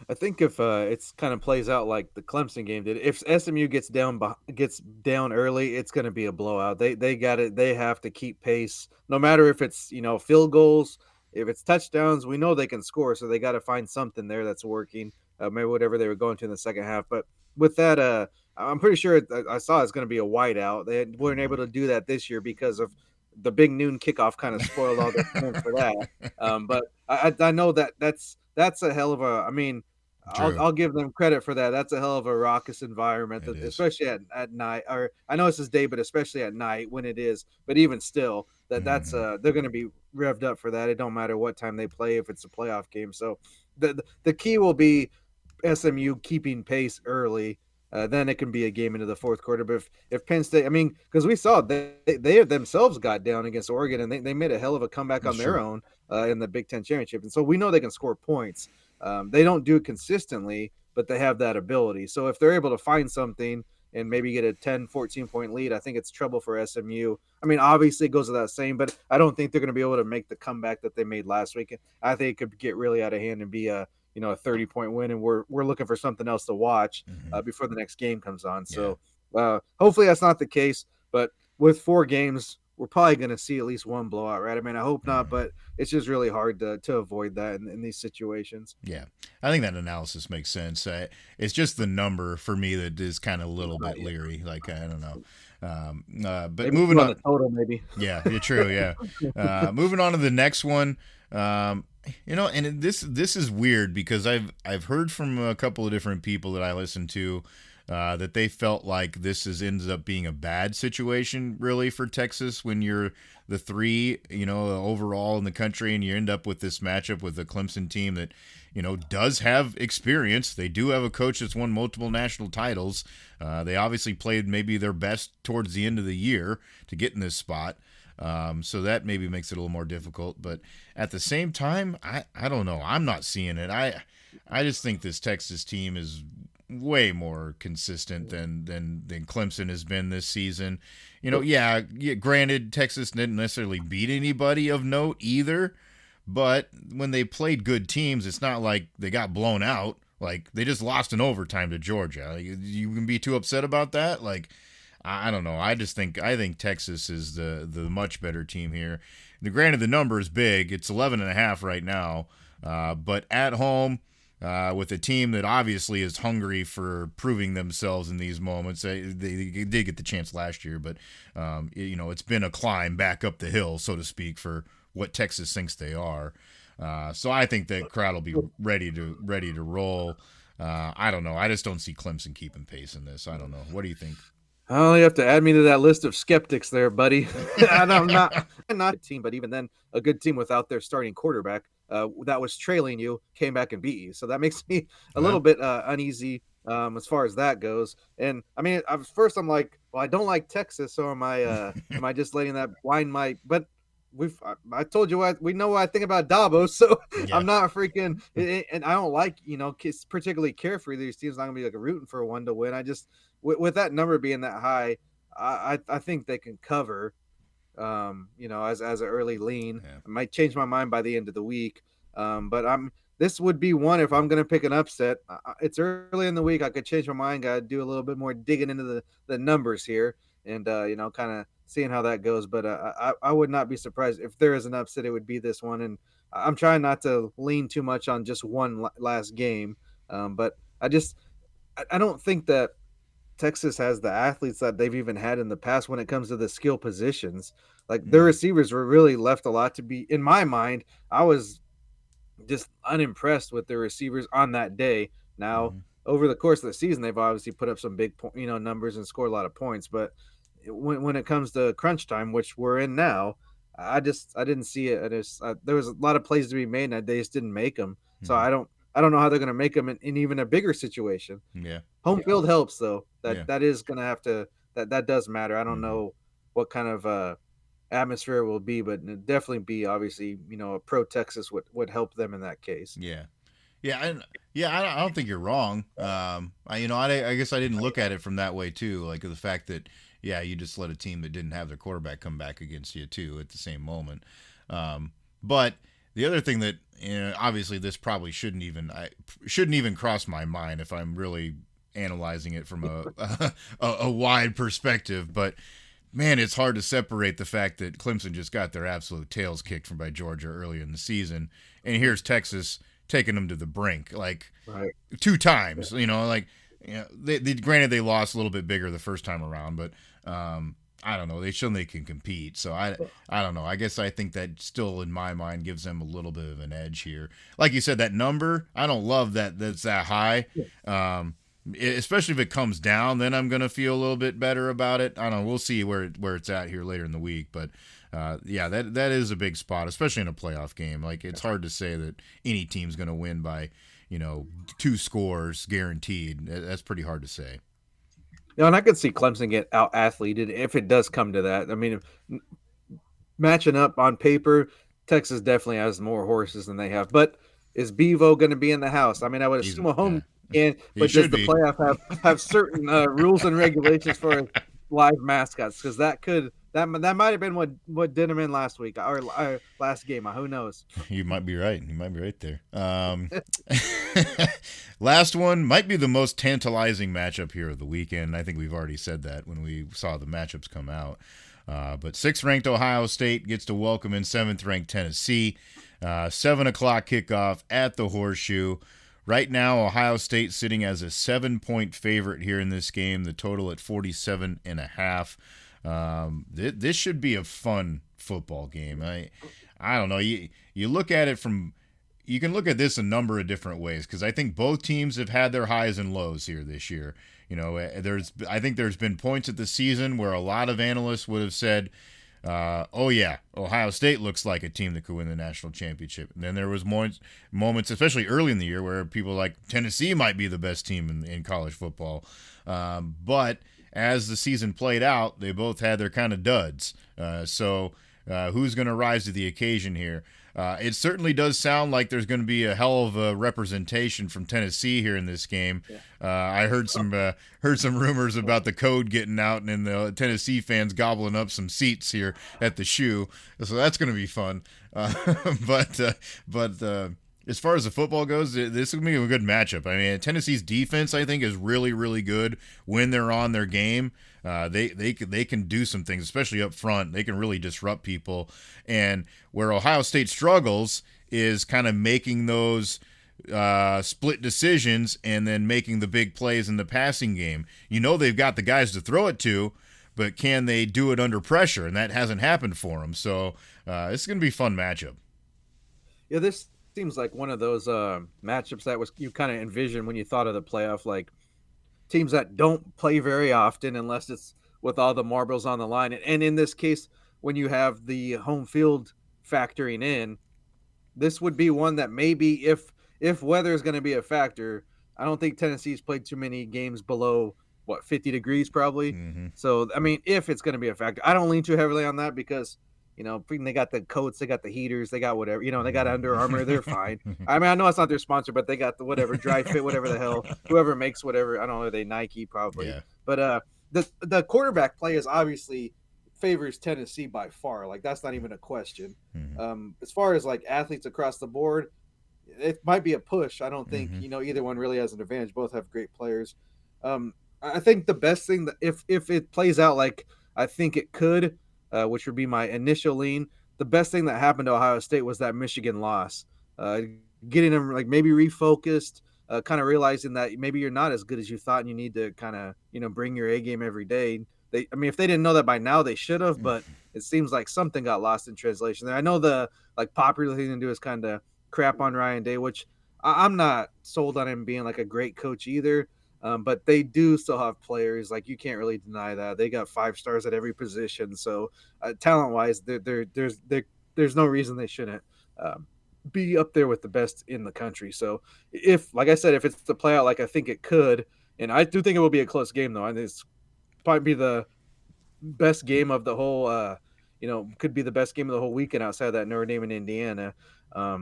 I think if it's kind of plays out like the Clemson game did, if SMU gets down early, it's going to be a blowout. They got it. They have to keep pace, no matter if it's field goals, if it's touchdowns. We know they can score, so they got to find something there that's working. Maybe whatever they were going to in the second half. But with that, I'm pretty sure I saw it's going to be a whiteout. They weren't able to do that this year because of the big noon kickoff kind of spoiled all their plans for that. But I know that's that's a hell of a. I mean, I'll True. I'll give them credit for that. That's a hell of a raucous environment, It that is. especially at night. Or I know it's this day, but especially at night when it is. But even still, that's Hmm. they're going to be revved up for that. It don't matter what time they play if it's a playoff game. So the key will be SMU keeping pace early. Then it can be a game into the fourth quarter. But if Penn State, I mean, because we saw they themselves got down against Oregon, and they made a hell of a comeback That's on their true. own in the Big Ten championship, and so we know they can score points. They don't do it consistently, but they have that ability. So if they're able to find something and maybe get a 10, 14-point lead, I think it's trouble for SMU. I mean, obviously it goes without saying, but I don't think they're going to be able to make the comeback that they made last week. I think it could get really out of hand and be a 30-point win, and we're looking for something else to watch Hmm. before the next game comes on. Yeah. So hopefully that's not the case. But with 4 games, we're probably going to see at least one blowout, right? I mean, I hope not, Hmm. but it's just really hard to avoid that in these situations. Yeah, I think that analysis makes sense. It's just the number for me that is kind of a little bit Yeah. leery. Like I don't know, but Maybe moving two on on. the total, maybe. Yeah, you're true. Yeah, moving on to the next one. And this is weird because I've heard from a couple of different people that I listen to that they felt like this ends up being a bad situation really for Texas when you're the three, overall in the country, and you end up with this matchup with a Clemson team that, does have experience. They do have a coach that's won multiple national titles. They obviously played maybe their best towards the end of the year to get in this spot. So that maybe makes it a little more difficult. But at the same time, I don't know. I'm not seeing it. I just think this Texas team is way more consistent than Clemson has been this season. Yeah, granted, Texas didn't necessarily beat anybody of note either, but when they played good teams, it's not like they got blown out. Like they just lost in overtime to Georgia. Like, you can be too upset about that. Like I don't know. I think Texas is the much better team here. Granted, the number is big. It's 11.5 right now, but at home with a team that obviously is hungry for proving themselves in these moments. They did get the chance last year, but it's been a climb back up the hill, so to speak, for what Texas thinks they are. So I think that crowd will be ready to roll. I don't know. I just don't see Clemson keeping pace in this. I don't know. What do you think? Oh, you have to add me to that list of skeptics there, buddy. And I'm not a team, but even then, a good team without their starting quarterback that was trailing you came back and beat you. So that makes me a little Well, bit uneasy as far as that goes. And I mean, first I'm like, well, I don't like Texas, so am I just letting that blind my? But I told you what we know what I think about Dabo, so yeah. I'm not freaking, and I don't like particularly Carefree. These teams not gonna be like rooting for one to win. I just with that number being that high, I think they can cover. As an early lean, Yeah. I might change my mind by the end of the week. But this would be one if I'm going to pick an upset. It's early in the week. I could change my mind. Got to do a little bit more digging into the numbers here, and kind of seeing how that goes. But I would not be surprised if there is an upset. It would be this one, and I'm trying not to lean too much on just one last game. But I don't think that Texas has the athletes that they've even had in the past when it comes to the skill positions. Like their Mm-hmm. receivers were really left a lot to be. In my mind, I was just unimpressed with their receivers on that day. Now, Mm-hmm. over the course of the season, they've obviously put up some big, numbers and scored a lot of points. But when it comes to crunch time, which we're in now, I didn't see it. There was a lot of plays to be made, and they just didn't make them. So Mm-hmm. I don't know how they're going to make them in even a bigger situation. Yeah. Home field helps though. Yeah. That is gonna have to that does matter. I don't Mm-hmm. know what kind of atmosphere it will be, but it'd definitely be obviously a pro Texas would help them in that case. Yeah. Yeah, I don't think you're wrong. I guess I didn't look at it from that way too. Like the fact that, yeah, you just let a team that didn't have their quarterback come back against you too at the same moment. But the other thing that, obviously this probably shouldn't even cross my mind if I'm really analyzing it from a wide perspective. But man, it's hard to separate the fact that Clemson just got their absolute tails kicked from by Georgia early in the season, and here's Texas taking them to the brink like Right. two times. Like, they granted they lost a little bit bigger the first time around, but I don't know. They show they can compete. So I don't know. I guess I think that still in my mind gives them a little bit of an edge here. Like you said, that number, I don't love that's that high. Especially if it comes down, then I'm gonna feel a little bit better about it. I don't know. We'll see where it's at here later in the week, but yeah, that is a big spot, especially in a playoff game. Like it's hard to say that any team's gonna win by 2 scores guaranteed. That's pretty hard to say. Yeah, and I could see Clemson get out athleted if it does come to that. I mean, matching up on paper, Texas definitely has more horses than they have. But is Bevo going to be in the house? I mean, I would assume a home game, but does the playoff have certain rules and regulations for live mascots? Because that might have been what did them in last week or last game. Who knows? You might be right. There. Last one might be the most tantalizing matchup here of the weekend. I think we've already said that when we saw the matchups come out. But 6th-ranked Ohio State gets to welcome in 7th-ranked Tennessee. 7 o'clock kickoff at the Horseshoe. Right now, Ohio State sitting as a 7-point favorite here in this game. The total at 47.5. This should be a fun football game. I don't know. You look at it you can look at this a number of different ways because I think both teams have had their highs and lows here this year. I think there's been points at the season where a lot of analysts would have said, oh yeah, Ohio State looks like a team that could win the national championship. And then there was moments, especially early in the year, where people like Tennessee might be the best team in college football. But as the season played out, they both had their kind of duds. So who's going to rise to the occasion here? It certainly does sound like there's going to be a hell of a representation from Tennessee here in this game. I heard some rumors about the code getting out and the Tennessee fans gobbling up some seats here at the Shoe, so that's going to be fun. But as far as the football goes, this is going to be a good matchup. I mean, Tennessee's defense, I think, is really, really good when they're on their game. They can do some things, especially up front. They can really disrupt people. And where Ohio State struggles is kind of making those split decisions and then making the big plays in the passing game. They've got the guys to throw it to, but can they do it under pressure? And that hasn't happened for them. So it's going to be a fun matchup. Yeah, this seems like one of those matchups that you kind of envisioned when you thought of the playoff, like teams that don't play very often unless it's with all the marbles on the line. And in this case, when you have the home field factoring in, this would be one that maybe if weather is going to be a factor, I don't think Tennessee's played too many games below 50 degrees probably. Mm-hmm. So, I mean, if it's going to be a factor, I don't lean too heavily on that because they got the coats, they got the heaters, they got whatever, they got Under Armour, they're fine. I mean, I know it's not their sponsor, but they got the whatever, Dry Fit, whatever the hell, whoever makes whatever, I don't know, they Nike probably. Yeah. But the quarterback play is obviously favors Tennessee by far. Like, that's not even a question. Mm-hmm. As far as like athletes across the board, it might be a push. I don't think, mm-hmm. Either one really has an advantage. Both have great players. I think the best thing that if it plays out like I think it could, which would be my initial lean. The best thing that happened to Ohio State was that Michigan loss. Getting them like maybe refocused, kind of realizing that maybe you're not as good as you thought, and you need to kind of bring your A game every day. If they didn't know that by now, they should have. But it seems like something got lost in translation there. I know the popular thing to do is kind of crap on Ryan Day, which I'm not sold on him being like a great coach either. But they do still have players. Like, you can't really deny that. They got 5 stars at every position. So talent-wise, there's no reason they shouldn't be up there with the best in the country. So like I said, if it's to play out like I think it could, and I do think it will be a close game, though. And it's probably be the best game of the whole, could be the best game of the whole weekend outside of that Notre Dame and Indiana. I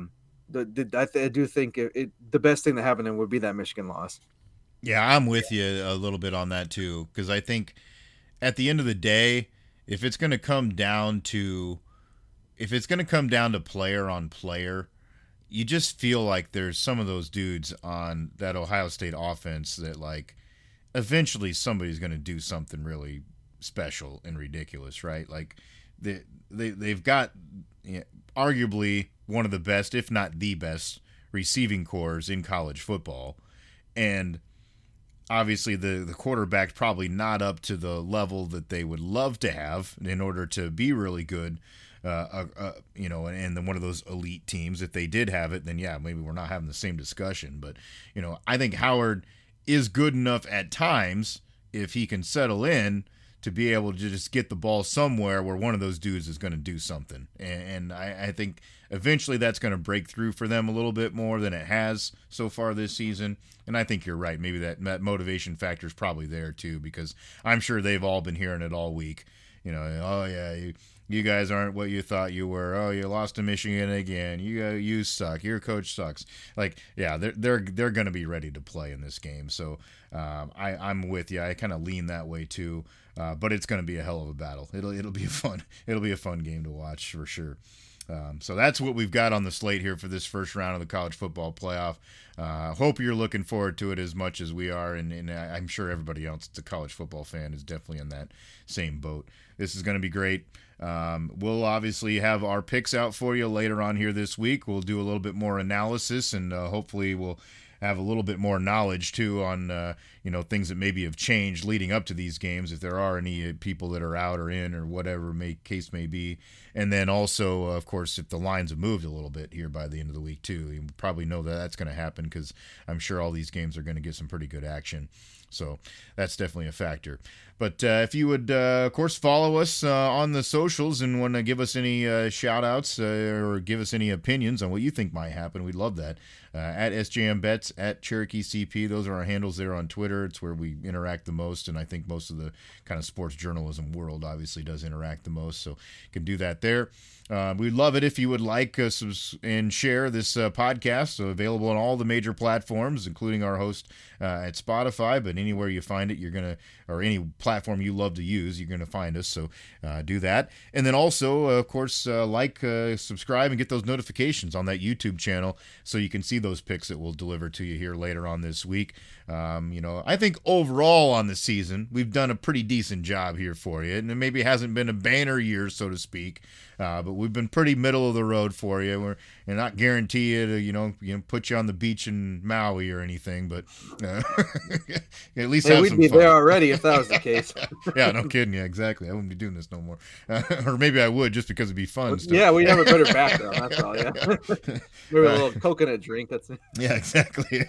do think the best thing that happened would be that Michigan loss. Yeah, I'm with you a little bit on that too, because I think at the end of the day, if it's going to come down to player on player, you just feel like there's some of those dudes on that Ohio State offense that like eventually somebody's going to do something really special and ridiculous, right? Like they've got arguably one of the best, if not the best, receiving cores in college football, and obviously the quarterback's probably not up to the level that they would love to have in order to be really good. And then one of those elite teams. If they did have it, then yeah, maybe we're not having the same discussion. But I think Howard is good enough at times if he can settle in to be able to just get the ball somewhere where one of those dudes is going to do something. And I think eventually that's going to break through for them a little bit more than it has so far this season. And I think you're right. Maybe that motivation factor is probably there too, because I'm sure they've all been hearing it all week. Oh yeah, you guys aren't what you thought you were. Oh, you lost to Michigan again. You suck. Your coach sucks. Like, yeah, they're going to be ready to play in this game. So I'm with you. I kind of lean that way too. But it's going to be a hell of a battle. It'll be a fun game to watch for sure. So that's what we've got on the slate here for this first round of the college football playoff. Hope you're looking forward to it as much as we are, and I'm sure everybody else that's a college football fan is definitely in that same boat. This is going to be great. We'll obviously have our picks out for you later on here this week. We'll do a little bit more analysis, and hopefully we'll have a little bit more knowledge too on things that maybe have changed leading up to these games, if there are any people that are out or in or whatever case may be. And then also, of course, if the lines have moved a little bit here by the end of the week too, you probably know that that's going to happen, because I'm sure all these games are going to get some pretty good action. So that's definitely a factor. But if you would, of course, follow us on the socials and want to give us any shout-outs or give us any opinions on what you think might happen, we'd love that. At SJM Bets, at Cherokee CP, those are our handles there on Twitter. It's where we interact the most, and I think most of the kind of sports journalism world obviously does interact the most, so you can do that there. We'd love it if you would like and share this podcast. So available on all the major platforms, including our host at Spotify, but anywhere you find it, or any platform you love to use, you're going to find us. So do that. And then also, of course, subscribe and get those notifications on that YouTube channel so you can see those picks that we'll deliver to you here later on this week. I think overall on the season, we've done a pretty decent job here for you. And it maybe hasn't been a banner year, so to speak, but we've been pretty middle of the road for you. We're not guarantee you to, put you on the beach in Maui or anything, but at least have we'd some be fun. There already if that was the case. Yeah, no kidding. Yeah, exactly. I wouldn't be doing this no more. Or maybe I would, just because it'd be fun. Yeah, we'd have a better background. That's all. Yeah, maybe a little coconut drink. That's it. Yeah, exactly.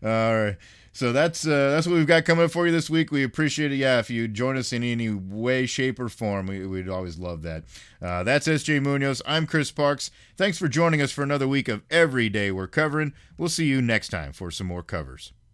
All right. So that's what we've got coming up for you this week. We appreciate it. Yeah, if you join us in any way, shape, or form, we'd always love that. That's SJ Munoz. I'm Chris Parks. Thanks for joining us for another week of Every Day We're Covering. We'll see you next time for some more covers.